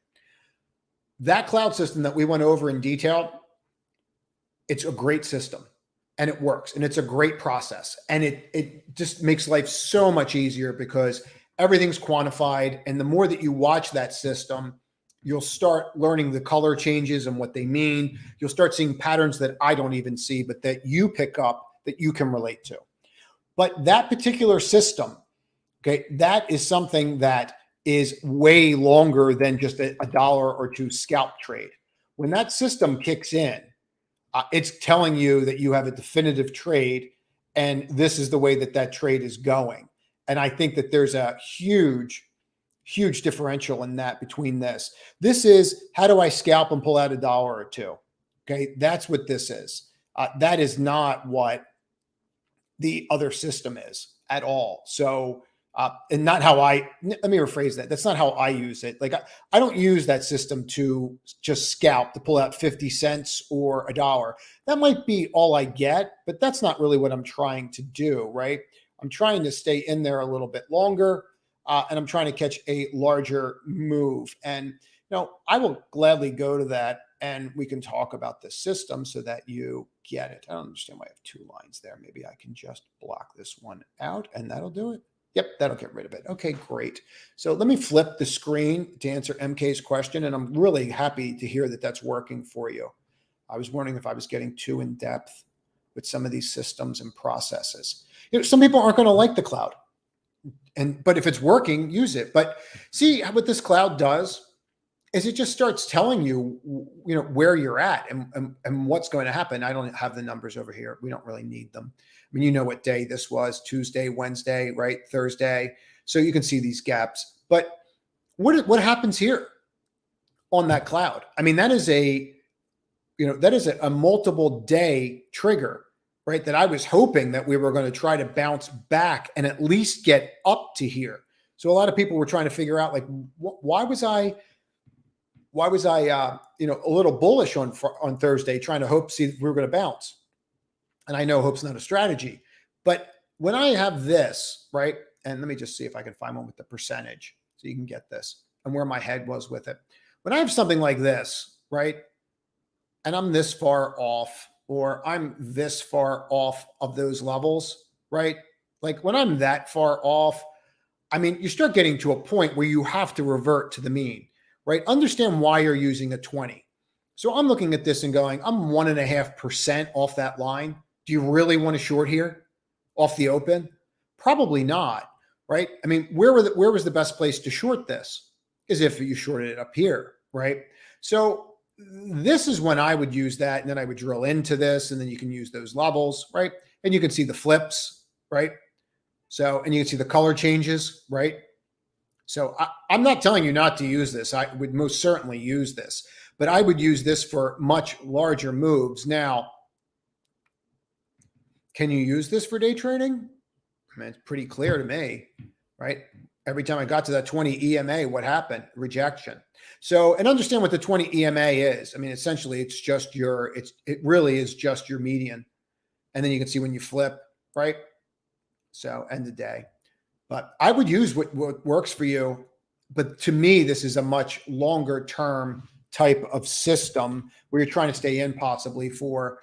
That cloud system that we went over in detail, it's a great system and it works and it's a great process. And it just makes life so much easier because everything's quantified. And the more that you watch that system, you'll start learning the color changes and what they mean. You'll start seeing patterns that I don't even see, but that you pick up that you can relate to. But that particular system, okay, that is something that is way longer than just a dollar or two scalp trade. When that system kicks in, it's telling you that you have a definitive trade and this is the way that that trade is going. And I think that there's a huge differential in that between this. This is, how do I scalp and pull out a dollar or two? Okay, that's what this is. That is not what the other system is at all. So, and not how let me rephrase that. That's not how I use it. Like I don't use that system to just scalp, to pull out 50 cents or a dollar. That might be all I get, but that's not really what I'm trying to do, right? I'm trying to stay in there a little bit longer. And I'm trying to catch a larger move. And, I will gladly go to that and we can talk about the system so that you get it. I don't understand why I have two lines there. Maybe I can just block this one out and that'll do it. Yep, that'll get rid of it. Okay, great. So let me flip the screen to answer MK's question. And I'm really happy to hear that that's working for you. I was wondering if I was getting too in depth with some of these systems and processes. Some people aren't going to like the cloud. But if it's working, use it. But see what this cloud does is it just starts telling you, where you're at and what's going to happen. I don't have the numbers over here. We don't really need them. I mean, you know what day this was: Tuesday, Wednesday, right? Thursday. So you can see these gaps. But what happens here on that cloud? I mean, that is a multiple day trigger, right? That I was hoping that we were going to try to bounce back and at least get up to here. So a lot of people were trying to figure out, like, why was I a little bullish on Thursday, trying to see if we were going to bounce. And I know hope's not a strategy, but when I have this, right? And let me just see if I can find one with the percentage so you can get this and where my head was with it. When I have something like this, right? And I'm this far off, or I'm this far off of those levels, right? Like when I'm that far off, I mean, you start getting to a point where you have to revert to the mean, right? Understand why you're using a 20. So I'm looking at this and going, I'm 1.5% off that line. Do you really want to short here off the open? Probably not, right? I mean, where was the best place to short this? Is if you shorted it up here, right? So this is when I would use that, and then I would drill into this, and then you can use those levels, right? And you can see the flips, right? So, and you can see the color changes, right? So I'm not telling you not to use this. I would most certainly use this, but I would use this for much larger moves. Now, can you use this for day trading? I mean, it's pretty clear to me, right? Every time I got to that 20 EMA, what happened? Rejection. So, and understand what the 20 EMA is. I mean, essentially it's just it really is just your median. And then you can see when you flip, right? So end of day. But I would use what works for you. But to me, this is a much longer term type of system where you're trying to stay in possibly for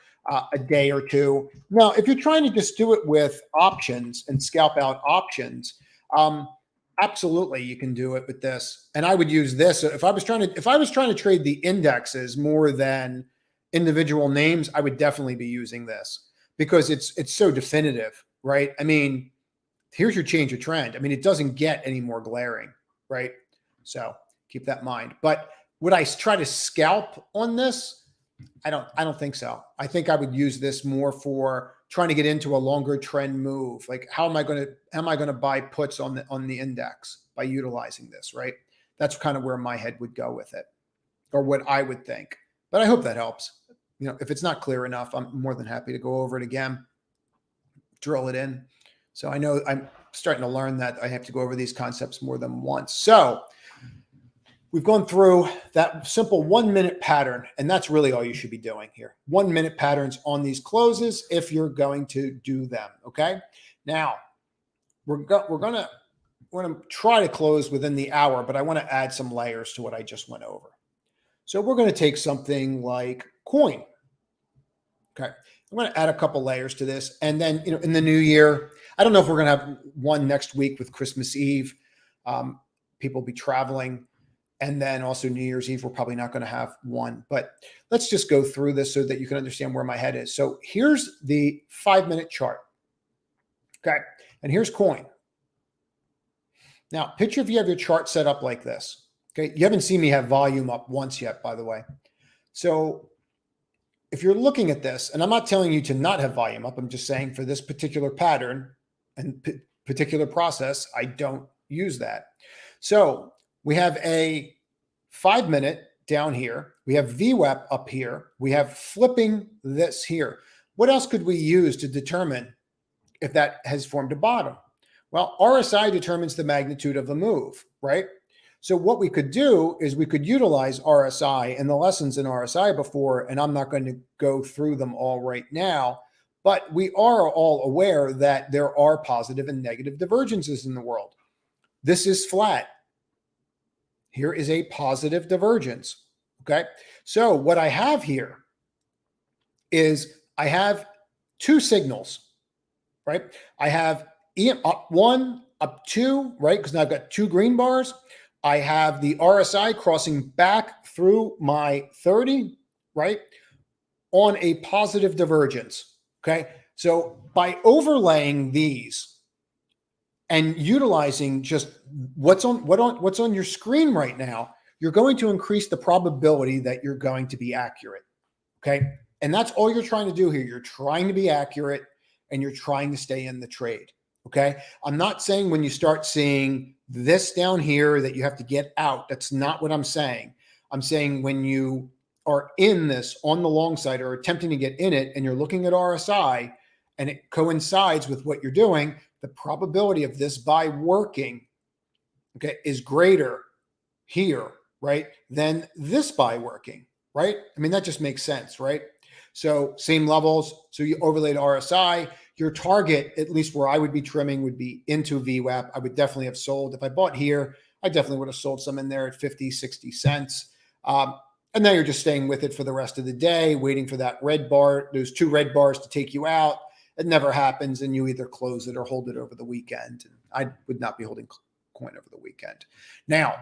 a day or two. Now, if you're trying to just do it with options and scalp out options, absolutely you can do it with this. And I would use this if I was trying to trade the indexes more than individual names. I would definitely be using this because it's so definitive, right? I mean, here's your change of trend. I mean, it doesn't get any more glaring, right? So keep that in mind. But would I try to scalp on this? I don't think so. I think I would use this more for trying to get into a longer trend move. Like how am I going to buy puts on the index by utilizing this, right? That's kind of where my head would go with it, or what I would think. But I hope that helps. If it's not clear enough, I'm more than happy to go over it again, drill it in. So I know I'm starting to learn that I have to go over these concepts more than once. So we've gone through that simple 1 minute pattern, and that's really all you should be doing here. 1 minute patterns on these closes if you're going to do them. Okay. Now we're going to try to close within the hour, but I want to add some layers to what I just went over. So we're going to take something like coin. Okay. I'm going to add a couple layers to this. And then, in the new year, I don't know if we're going to have one next week with Christmas Eve. People will be traveling. And then also New Year's Eve, we're probably not going to have one. But let's just go through this so that you can understand where my head is. So here's the 5 minute chart. Okay. And here's coin. Now, picture if you have your chart set up like this. Okay. You haven't seen me have volume up once yet, by the way. So if you're looking at this, and I'm not telling you to not have volume up, I'm just saying for this particular pattern and particular process, I don't use that. So we have a 5 minute down here. We have VWAP up here. We have flipping this here. What else could we use to determine if that has formed a bottom? Well, RSI determines the magnitude of the move, right? So what we could do is we could utilize RSI and the lessons in RSI before, and I'm not going to go through them all right now, but we are all aware that there are positive and negative divergences in the world. This is flat. Here is a positive divergence. Okay. So what I have here is I have two signals, right? I have EM up 1, up 2, right? Because now I've got two green bars. I have the RSI crossing back through my 30, right? On a positive divergence. Okay. So by overlaying these and utilizing just what's on your screen right now, you're going to increase the probability that you're going to be accurate. Okay. And that's all you're trying to do here. You're trying to be accurate and you're trying to stay in the trade. Okay. I'm not saying when you start seeing this down here that you have to get out. That's not what I'm saying. I'm saying when you are in this on the long side or attempting to get in it and you're looking at RSI and it coincides with what you're doing, the probability of this buy working, okay, is greater here, right, than this buy working, right? I mean, that just makes sense, right? So same levels. So you overlaid RSI. Your target, at least where I would be trimming, would be into VWAP. I would definitely have sold. If I bought here, I definitely would have sold some in there at 50, 60 cents. And now you're just staying with it for the rest of the day, waiting for that red bar, those two red bars to take you out. It never happens, and you either close it or hold it over the weekend. And I would not be holding coin over the weekend. Now,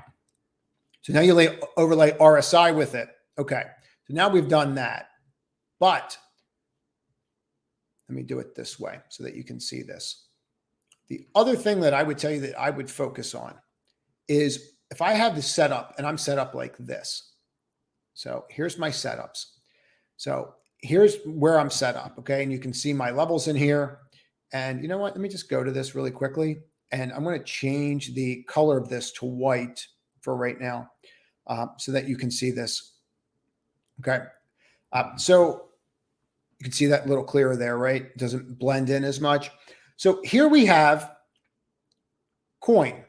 so now you overlay RSI with it. Okay, so now we've done that. But let me do it this way so that you can see this. The other thing that I would tell you that I would focus on is if I have this set up and I'm set up like this. So here's my setups. So here's where I'm set up. Okay. And you can see my levels in here. And you know what? Let me just go to this really quickly. And I'm going to change the color of this to white for right now so that you can see this. Okay. So you can see that a little clearer there, right? It doesn't blend in as much. So here we have coin.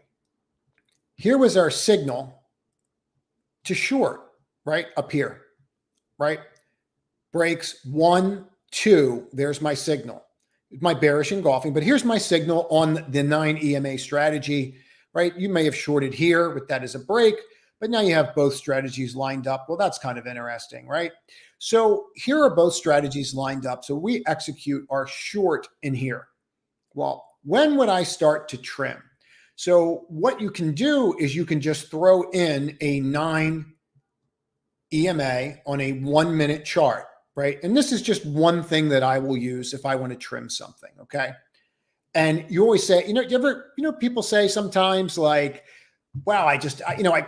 Here was our signal to short, right? Up here, right? Breaks 1, 2. There's my signal. My bearish engulfing, but here's my signal on the 9 EMA strategy, right? You may have shorted here with that as a break, but now you have both strategies lined up. Well, that's kind of interesting, right? So here are both strategies lined up. So we execute our short in here. Well, when would I start to trim? So what you can do is you can just throw in a 9 EMA on a 1 minute chart, right? And this is just one thing that I will use if I want to trim something, okay? And you always say, people say sometimes like, wow, I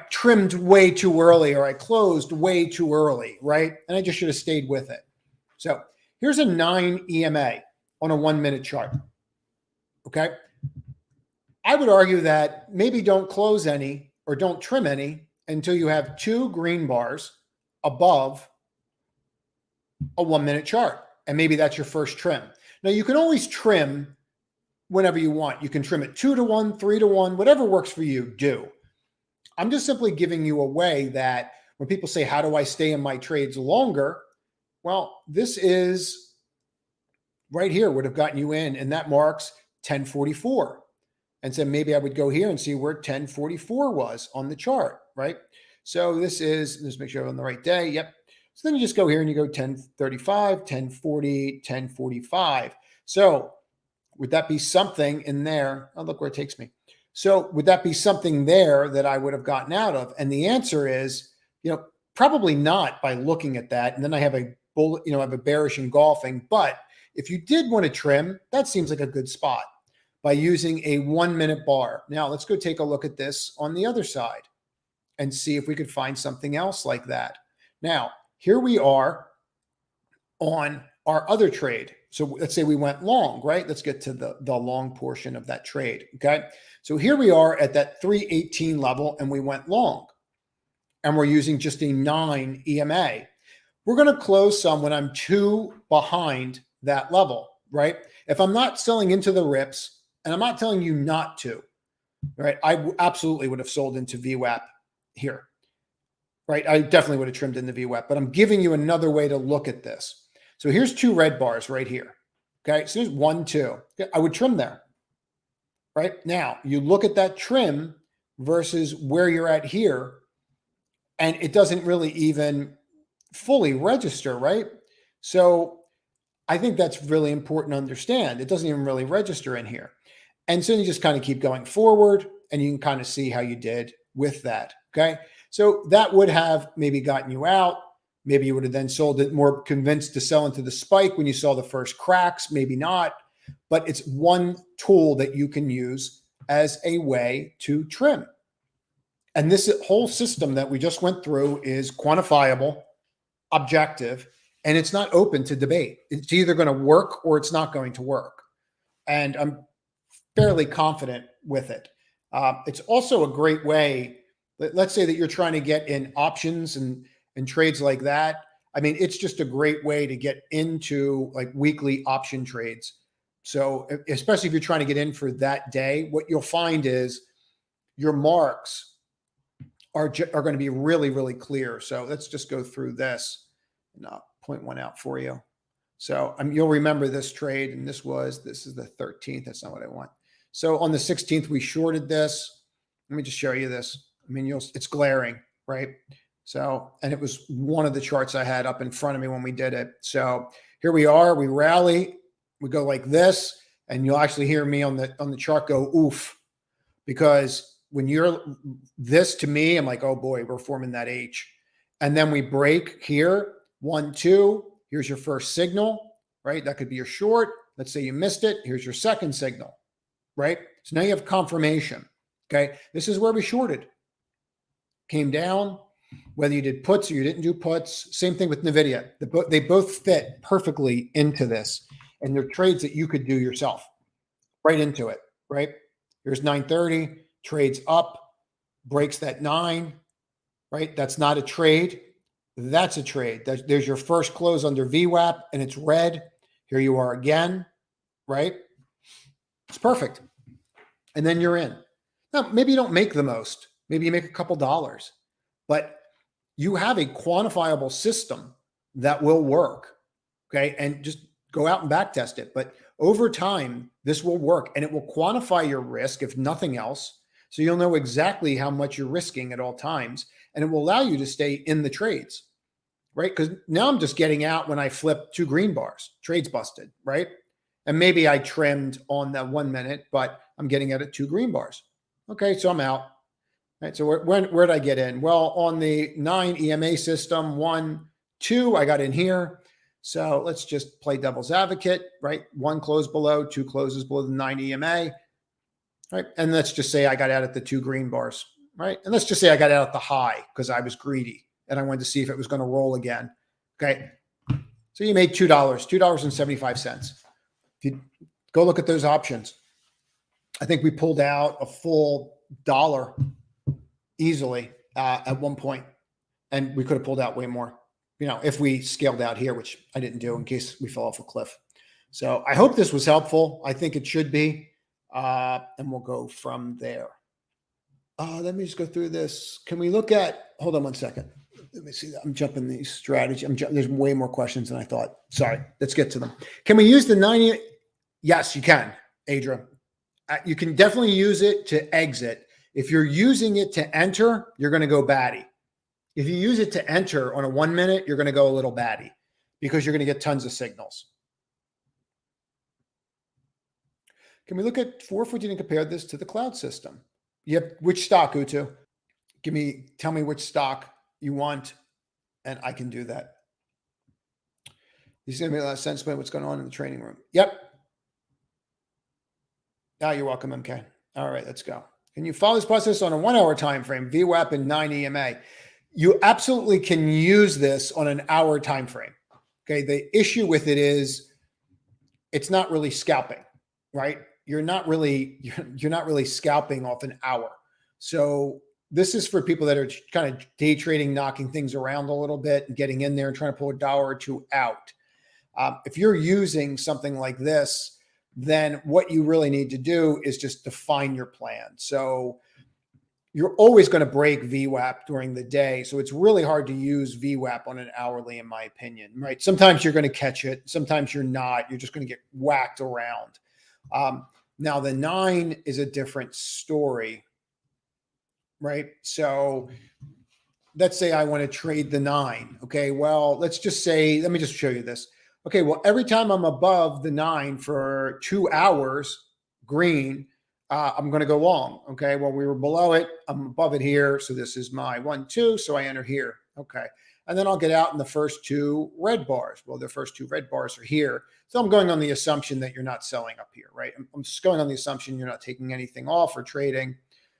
trimmed way too early, or I closed way too early, right? And I just should have stayed with it. So here's a 9 EMA on a 1 minute chart. Okay. I would argue that maybe don't close any or don't trim any until you have 2 green bars above a 1 minute chart. And maybe that's your first trim. Now you can always trim whenever you want. You can trim it 2 to 1, 3 to 1, whatever works for you, do. I'm just simply giving you a way that when people say, how do I stay in my trades longer? Well, this is right here would have gotten you in, and that marks 1044. And so maybe I would go here and see where 1044 was on the chart, right? So this is, let's make sure I'm on the right day. Yep. So then you just go here and you go 1035, 1040, 1045. So would that be something in there? Oh, look where it takes me. So would that be something there that I would have gotten out of? And the answer is, probably not by looking at that. And then I have a bullet, I have a bearish engulfing. But if you did want to trim, that seems like a good spot by using a 1 minute bar. Now let's go take a look at this on the other side and see if we could find something else like that. Now, here we are on our other trade. So let's say we went long, right? Let's get to the long portion of that trade, okay? So here we are at that 318 level and we went long and we're using just a 9 EMA. We're going to close some when I'm 2 behind that level, right? If I'm not selling into the rips, and I'm not telling you not to, right? I absolutely would have sold into VWAP here, right? I definitely would have trimmed in the VWAP, but I'm giving you another way to look at this. So here's 2 red bars right here. Okay. So there's 1, 2. Okay, I would trim there. Right now, you look at that trim versus where you're at here, and it doesn't really even fully register, right? So I think that's really important to understand. It doesn't even really register in here. And so you just kind of keep going forward and you can kind of see how you did with that. Okay. So that would have maybe gotten you out. Maybe you would have then sold it more convinced to sell into the spike when you saw the first cracks, maybe not, but it's one tool that you can use as a way to trim. And this whole system that we just went through is quantifiable, objective, and it's not open to debate. It's either going to work or it's not going to work. And I'm fairly confident with it. It's also a great way. Let's say that you're trying to get in options and trades like that. I mean, it's just a great way to get into like weekly option trades. So especially if you're trying to get in for that day, what you'll find is your marks are going to be really, really clear. So let's just go through this and I'll point one out for you. So you'll remember this trade, and this is the 13th. That's not what I want. So on the 16th, we shorted this. Let me just show you this. I mean, it's glaring, right? So, and it was one of the charts I had up in front of me when we did it. So here we are, we rally, we go like this, and you'll actually hear me on the chart go, oof, because when you're this to me, I'm like, oh boy, we're forming that H. And then we break here, 1, 2, here's your first signal, right? That could be your short. Let's say you missed it. Here's your second signal, right? So now you have confirmation, okay? This is where we shorted. Came down, whether you did puts or you didn't do puts. Same thing with NVIDIA. They both fit perfectly into this. And they're trades that you could do yourself right into it, right? Here's 930, trades up, breaks that 9, right? That's not a trade. That's a trade. There's your first close under VWAP, and it's red. Here you are again, right? It's perfect. And then you're in. Now, maybe you don't make the most. Maybe you make a couple dollars. But you have a quantifiable system that will work, okay? And just go out and back test it. But over time, this will work, and it will quantify your risk, if nothing else. So you'll know exactly how much you're risking at all times, and it will allow you to stay in the trades, right? Because now I'm just getting out when I flip 2 green bars, trades busted, right? And maybe I trimmed on the 1 minute, but I'm getting out at 2 green bars. Okay, so I'm out. Right, so where did I get in? Well, on the 9 EMA system, 1, 2, I got in here. So let's just play devil's advocate, right? 1 close below, 2 closes below the 9 EMA, right? And let's just say I got out at the 2 green bars. right? And let's just say I got out at the high because I was greedy and I wanted to see if it was going to roll again. Okay. So you made $2.75. If you go look at those options, I think we pulled out a full dollar easily at one point, and we could have pulled out way more, if we scaled out here, which I didn't do in case we fell off a cliff. So I hope this was helpful. I think it should be, and we'll go from there. Let me just go through this. Can we look at, hold on one second. Let me see that. I'm jumping the strategy. There's way more questions than I thought. Sorry. Let's get to them. Can we use the 90? Yes, you can, Adra. You can definitely use it to exit. If you're using it to enter, you're going to go batty. If you use it to enter on a 1 minute, you're going to go a little batty because you're going to get tons of signals. Can we look at 414 and compare this to the cloud system? Yep. Which stock, Utu? Tell me which stock you want, and I can do that. This is going to make a lot of sense about what's going on in the training room. Yep. You're welcome, MK. All right, let's go. Can you follow this process on a 1 hour time frame, VWAP and 9 EMA? You absolutely can use this on an hour time frame. Okay. The issue with it is it's not really scalping, right? You're not really scalping off an hour. So this is for people that are kind of day trading, knocking things around a little bit and getting in there and trying to pull a dollar or two out. If you're using something like this, then what you really need to do is just define your plan. So you're always going to break VWAP during the day. So it's really hard to use VWAP on an hourly, in my opinion, right? Sometimes you're going to catch it. Sometimes you're not. You're just going to get whacked around. Now the 9 is a different story, right? So let's say I want to trade the 9. Okay. Well, let me just show you this. Okay. Well, every time I'm above the 9 for 2 hours, green, I'm going to go long. Okay. Well, we were below it. I'm above it here. So this is my 1, 2. So I enter here. Okay. And then I'll get out in the first 2 red bars. Well, the first 2 red bars are here. So I'm going on the assumption that you're not selling up here, right? I'm just going on the assumption you're not taking anything off or trading.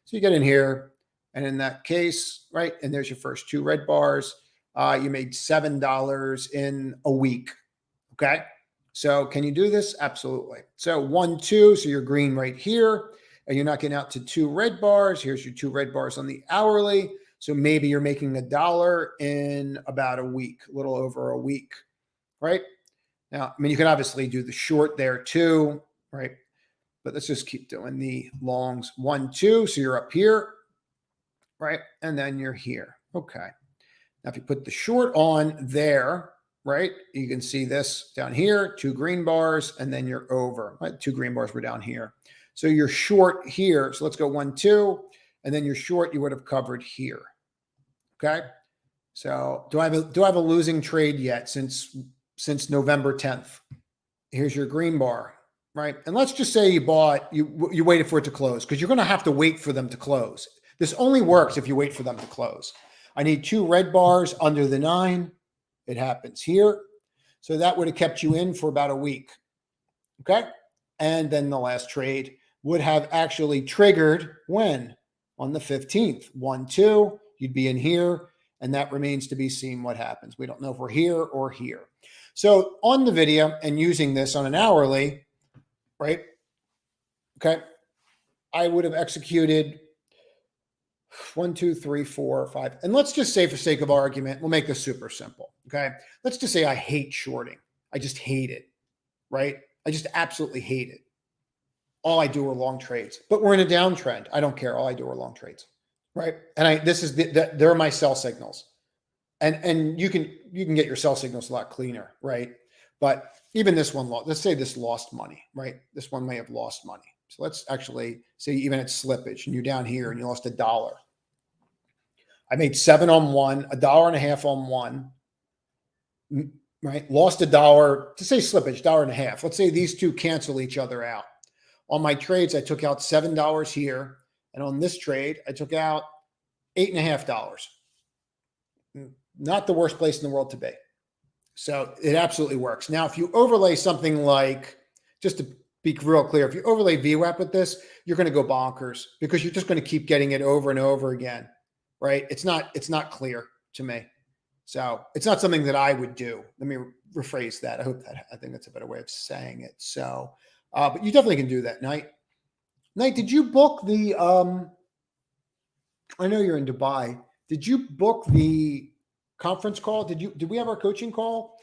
So you get in here. And in that case, right, and there's your first 2 red bars. You made $7 in a week. Okay. So can you do this? Absolutely. So 1, 2. So you're green right here. And you're not getting out to 2 red bars. Here's your 2 red bars on the hourly. So maybe you're making $1 in about a week, a little over a week, right? Now, I mean, you can obviously do the short there too, right? But let's just keep doing the longs. 1, 2. So you're up here, right? And then you're here. Okay. Now, if you put the short on there, right, you can see this down here, 2 green bars, and then you're over, right? 2 green bars were down here. So you're short here. So let's go 1, 2, and then you're short. You would have covered here. Okay. So do I have a losing trade yet since November 10th? Here's your green bar, right? And let's just say you waited for it to close because you're going to have to wait for them to close. This only works if you wait for them to close. I need 2 red bars under the 9. It happens here. So that would have kept you in for about a week. Okay. And then the last trade would have actually triggered when? On the 15th. 1, 2, you'd be in here, and that remains to be seen what happens. We don't know if we're here or here. So on the video and using this on an hourly, right? Okay. I would have executed 1, 2, 3, 4, 5. And let's just say for sake of argument, we'll make this super simple. Okay. Let's just say I hate shorting. I just hate it, right? I just absolutely hate it. All I do are long trades, but we're in a downtrend. I don't care. All I do are long trades, right? And they're my sell signals, and you can get your sell signals a lot cleaner, right? But even this one, let's say this lost money, right? This one may have lost money. So let's actually say even it's slippage, and you're down here and you lost $1. I made 7 on one, $1.50 on one, right? Lost $1 to say slippage, $1.50. Let's say these two cancel each other out. On my trades, I took out $7 here. And on this trade, I took out $8.50. Not the worst place in the world to be. So it absolutely works. Now, if you overlay something like, just to be real clear. If you overlay VWAP with this, you're going to go bonkers because you're just going to keep getting it over and over again, right? It's not clear to me. So it's not something that I would do. Let me rephrase that. I think that's a better way of saying it. So, but you definitely can do that. Knight, did you book the, I know you're in Dubai. Did you book the conference call? Did we have our coaching call?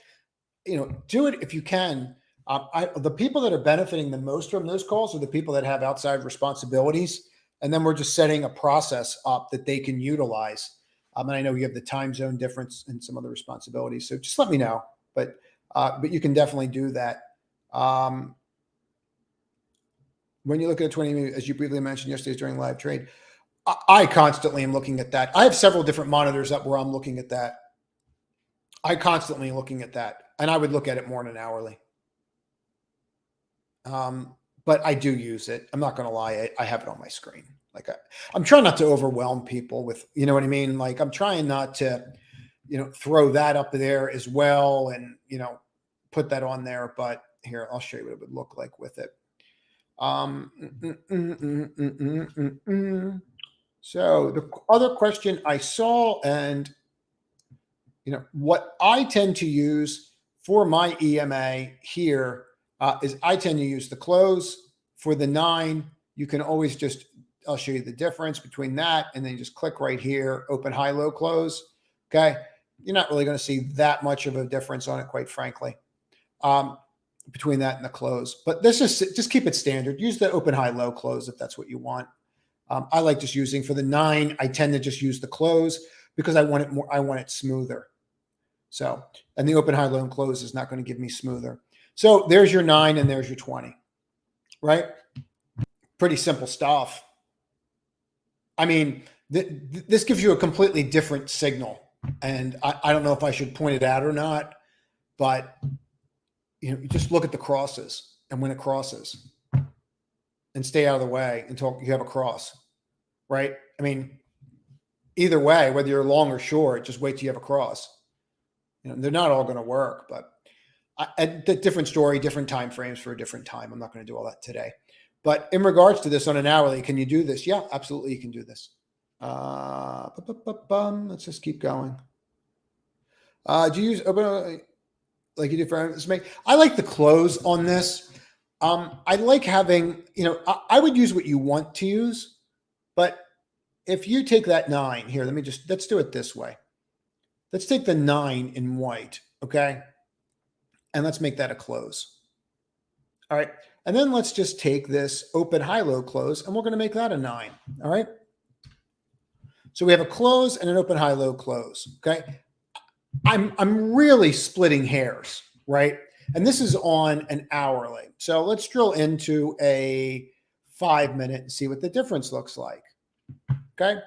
Do it if you can. The people that are benefiting the most from those calls are the people that have outside responsibilities. And then we're just setting a process up that they can utilize. And I know you have the time zone difference and some other responsibilities. So just let me know, but you can definitely do that. When you look at 20, as you briefly mentioned yesterday during live trade, I constantly am looking at that. I have several different monitors up where I'm looking at that. I constantly looking at that, and I would look at it more than an hourly. But I do use it. I'm not going to lie. I have it on my screen. Like I'm trying not to overwhelm people with, you know what I mean? Like I'm trying not to, throw that up there as well and, put that on there. But here, I'll show you what it would look like with it. So the other question I saw, and what I tend to use for my EMA here is I tend to use the close. For the 9. You can always I'll show you the difference between that, and then you just click right here, open, high, low, close. Okay, you're not really going to see that much of a difference on it, quite frankly, between that and the close. But this is just keep it standard. Use the open, high, low, close if that's what you want. I like just using for the 9. I tend to just use the close because I want it more. I want it smoother. So, and the open, high, low, and close is not going to give me smoother. So there's your 9 and there's your 20, right? Pretty simple stuff. I mean, this gives you a completely different signal. And I don't know if I should point it out or not, but you just look at the crosses and when it crosses and stay out of the way until you have a cross, right? I mean, either way, whether you're long or short, just wait till you have a cross. They're not all going to work, but a different story, different time frames for a different time. I'm not going to do all that today. But in regards to this on an hourly, can you do this? Yeah, absolutely, you can do this. Let's just keep going. Do you use open like you do for SMA? I like the close on this. I like having, I would use what you want to use, but if you take that 9 here, let's do it this way. Let's take the 9 in white, okay? And let's make that a close. All right. And then let's just take this open, high, low, close, and we're going to make that a 9. All right. So we have a close and an open, high, low, close. Okay. I'm really splitting hairs, right? And this is on an hourly. So let's drill into a 5-minute and see what the difference looks like. Okay.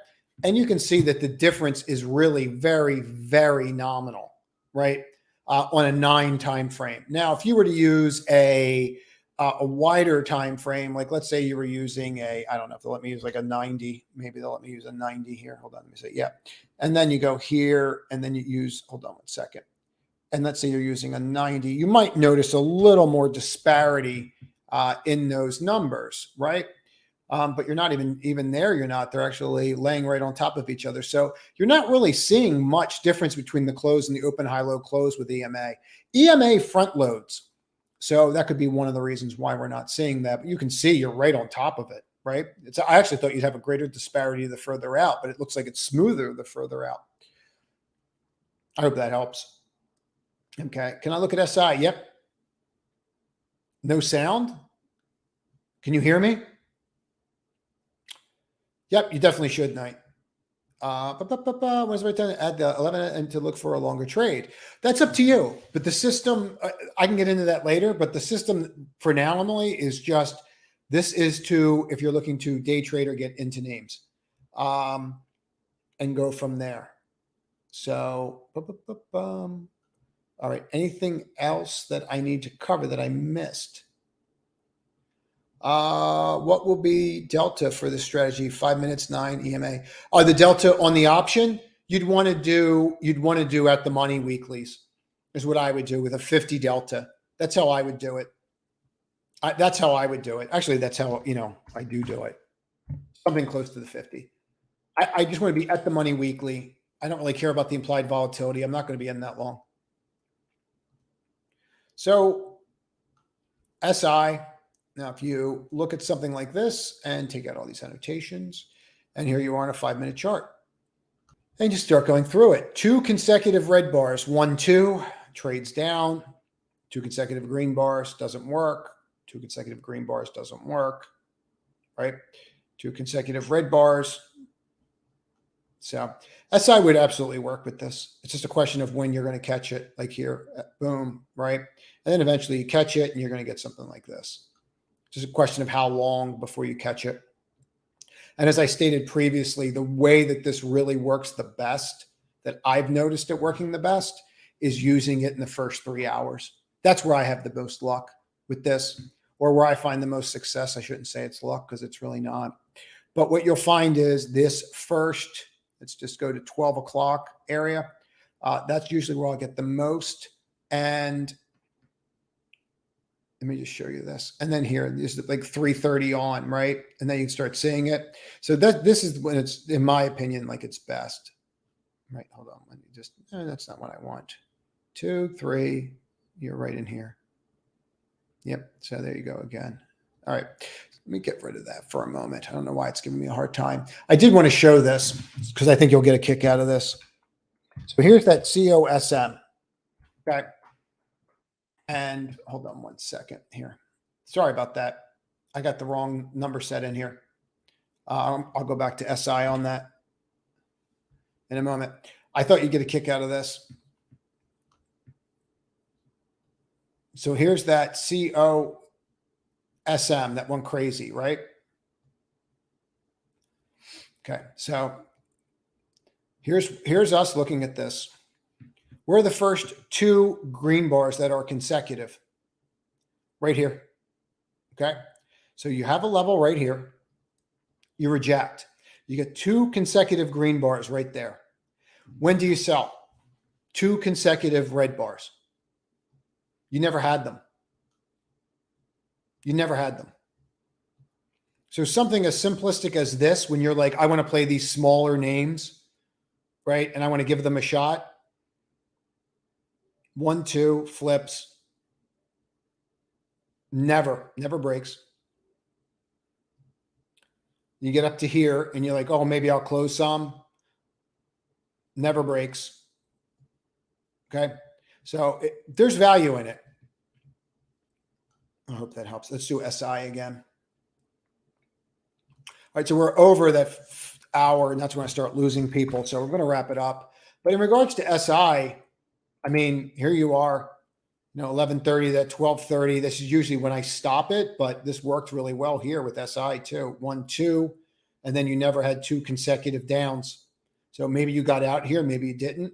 And you can see that the difference is really very, very nominal, right? On a 9 time frame. Now, if you were to use a wider time frame, like let's say you were using I don't know if they'll let me use like a 90. Maybe they'll let me use a 90 here. Hold on, let me say, yeah. And then you go here, and then you use, hold on one second. And let's say you're using a 90. You might notice a little more disparity in those numbers, right? But you're not even there. You're not. They're actually laying right on top of each other. So you're not really seeing much difference between the close and the open, high, low, close with EMA. EMA front loads. So that could be one of the reasons why we're not seeing that. But you can see you're right on top of it, right? I actually thought you'd have a greater disparity the further out, but it looks like it's smoother the further out. I hope that helps. Okay. Can I look at SI? Yep. No sound? Can you hear me? Yep, you definitely should, Knight. When's the right time to add the 11 and to look for a longer trade? That's up to you. But the system, I can get into that later, but the system for now, Emily, is just, this is to, if you're looking to day trade or get into names and go from there. So, all right. Anything else that I need to cover that I missed? What will be delta for this strategy? 5 minutes, 9 EMA. The delta on the option you'd want to do at the money weeklies is what I would do with a 50 delta. That's how I would do it. That's how I would do it. Actually, that's how, I do it. Something close to the 50. I just want to be at the money weekly. I don't really care about the implied volatility. I'm not going to be in that long. So SI, now if you look at something like this and take out all these annotations, and here you are on a 5-minute chart, and just start going through it. 2 consecutive red bars, 1, 2, trades down. 2 consecutive green bars, doesn't work. 2 consecutive green bars, doesn't work, right? 2 consecutive red bars. So SI would absolutely work with this. It's just a question of when you're going to catch it, like here, boom, right? And then eventually you catch it and you're going to get something like this. It's just a question of how long before you catch it. And as I stated previously, the way that this really works the best, that I've noticed it working the best, is using it in the first 3 hours. That's where I have the most luck with this, or where I find the most success. I shouldn't say it's luck because it's really not. But what you'll find is this first, let's just go to 12 o'clock area. That's usually where I'll get the most. And let me just show you this. And then here, this is like 3:30 on, right? And then you can start seeing it. So this is when it's, in my opinion, like it's best. Right, hold on. Let me just, that's not what I want. 2, 3, you're right in here. Yep, so there you go again. All right, let me get rid of that for a moment. I don't know why it's giving me a hard time. I did want to show this because I think you'll get a kick out of this. So here's that COSM, okay? And hold on one second here. Sorry about that. I got the wrong number set in here. I'll go back to SI on that in a moment. I thought you'd get a kick out of this. So here's that COSM, that one crazy, right? Okay, so here's us looking at this. We're the first 2 green bars that are consecutive right here. Okay, so you have a level right here. You reject. You get 2 consecutive green bars right there. When do you sell? 2 consecutive red bars. You never had them. You never had them. So something as simplistic as this, when you're like, I want to play these smaller names, right? And I want to give them a shot. 1, 2, flips. Never breaks. You get up to here and you're like, oh, maybe I'll close some. Never breaks. Okay. So there's value in it. I hope that helps. Let's do SI again. All right. So we're over that hour, and that's when I start losing people. So we're going to wrap it up. But in regards to SI, I mean, here you are, 11:30 to 12:30. This is usually when I stop it, but this worked really well here with SI too. 1, 2, and then you never had 2 consecutive downs. So maybe you got out here, maybe you didn't.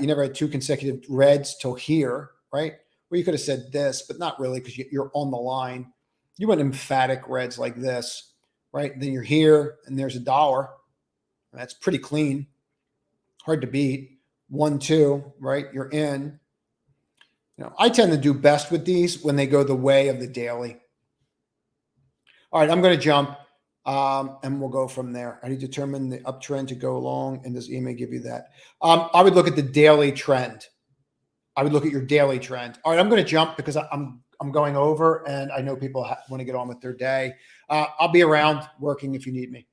You never had 2 consecutive reds till here, right? Well, you could have said this, but not really, because you're on the line. You went emphatic reds like this, right? Then you're here, and there's $1. That's pretty clean. Hard to beat. 1, 2, right? You're in. I tend to do best with these when they go the way of the daily. All right, I'm going to jump, and we'll go from there. I need to determine the uptrend to go along, and does EMA give you that? I would look at the daily trend. I would look at your daily trend. All right, I'm going to jump because I'm going over, and I know people want to get on with their day. I'll be around working if you need me.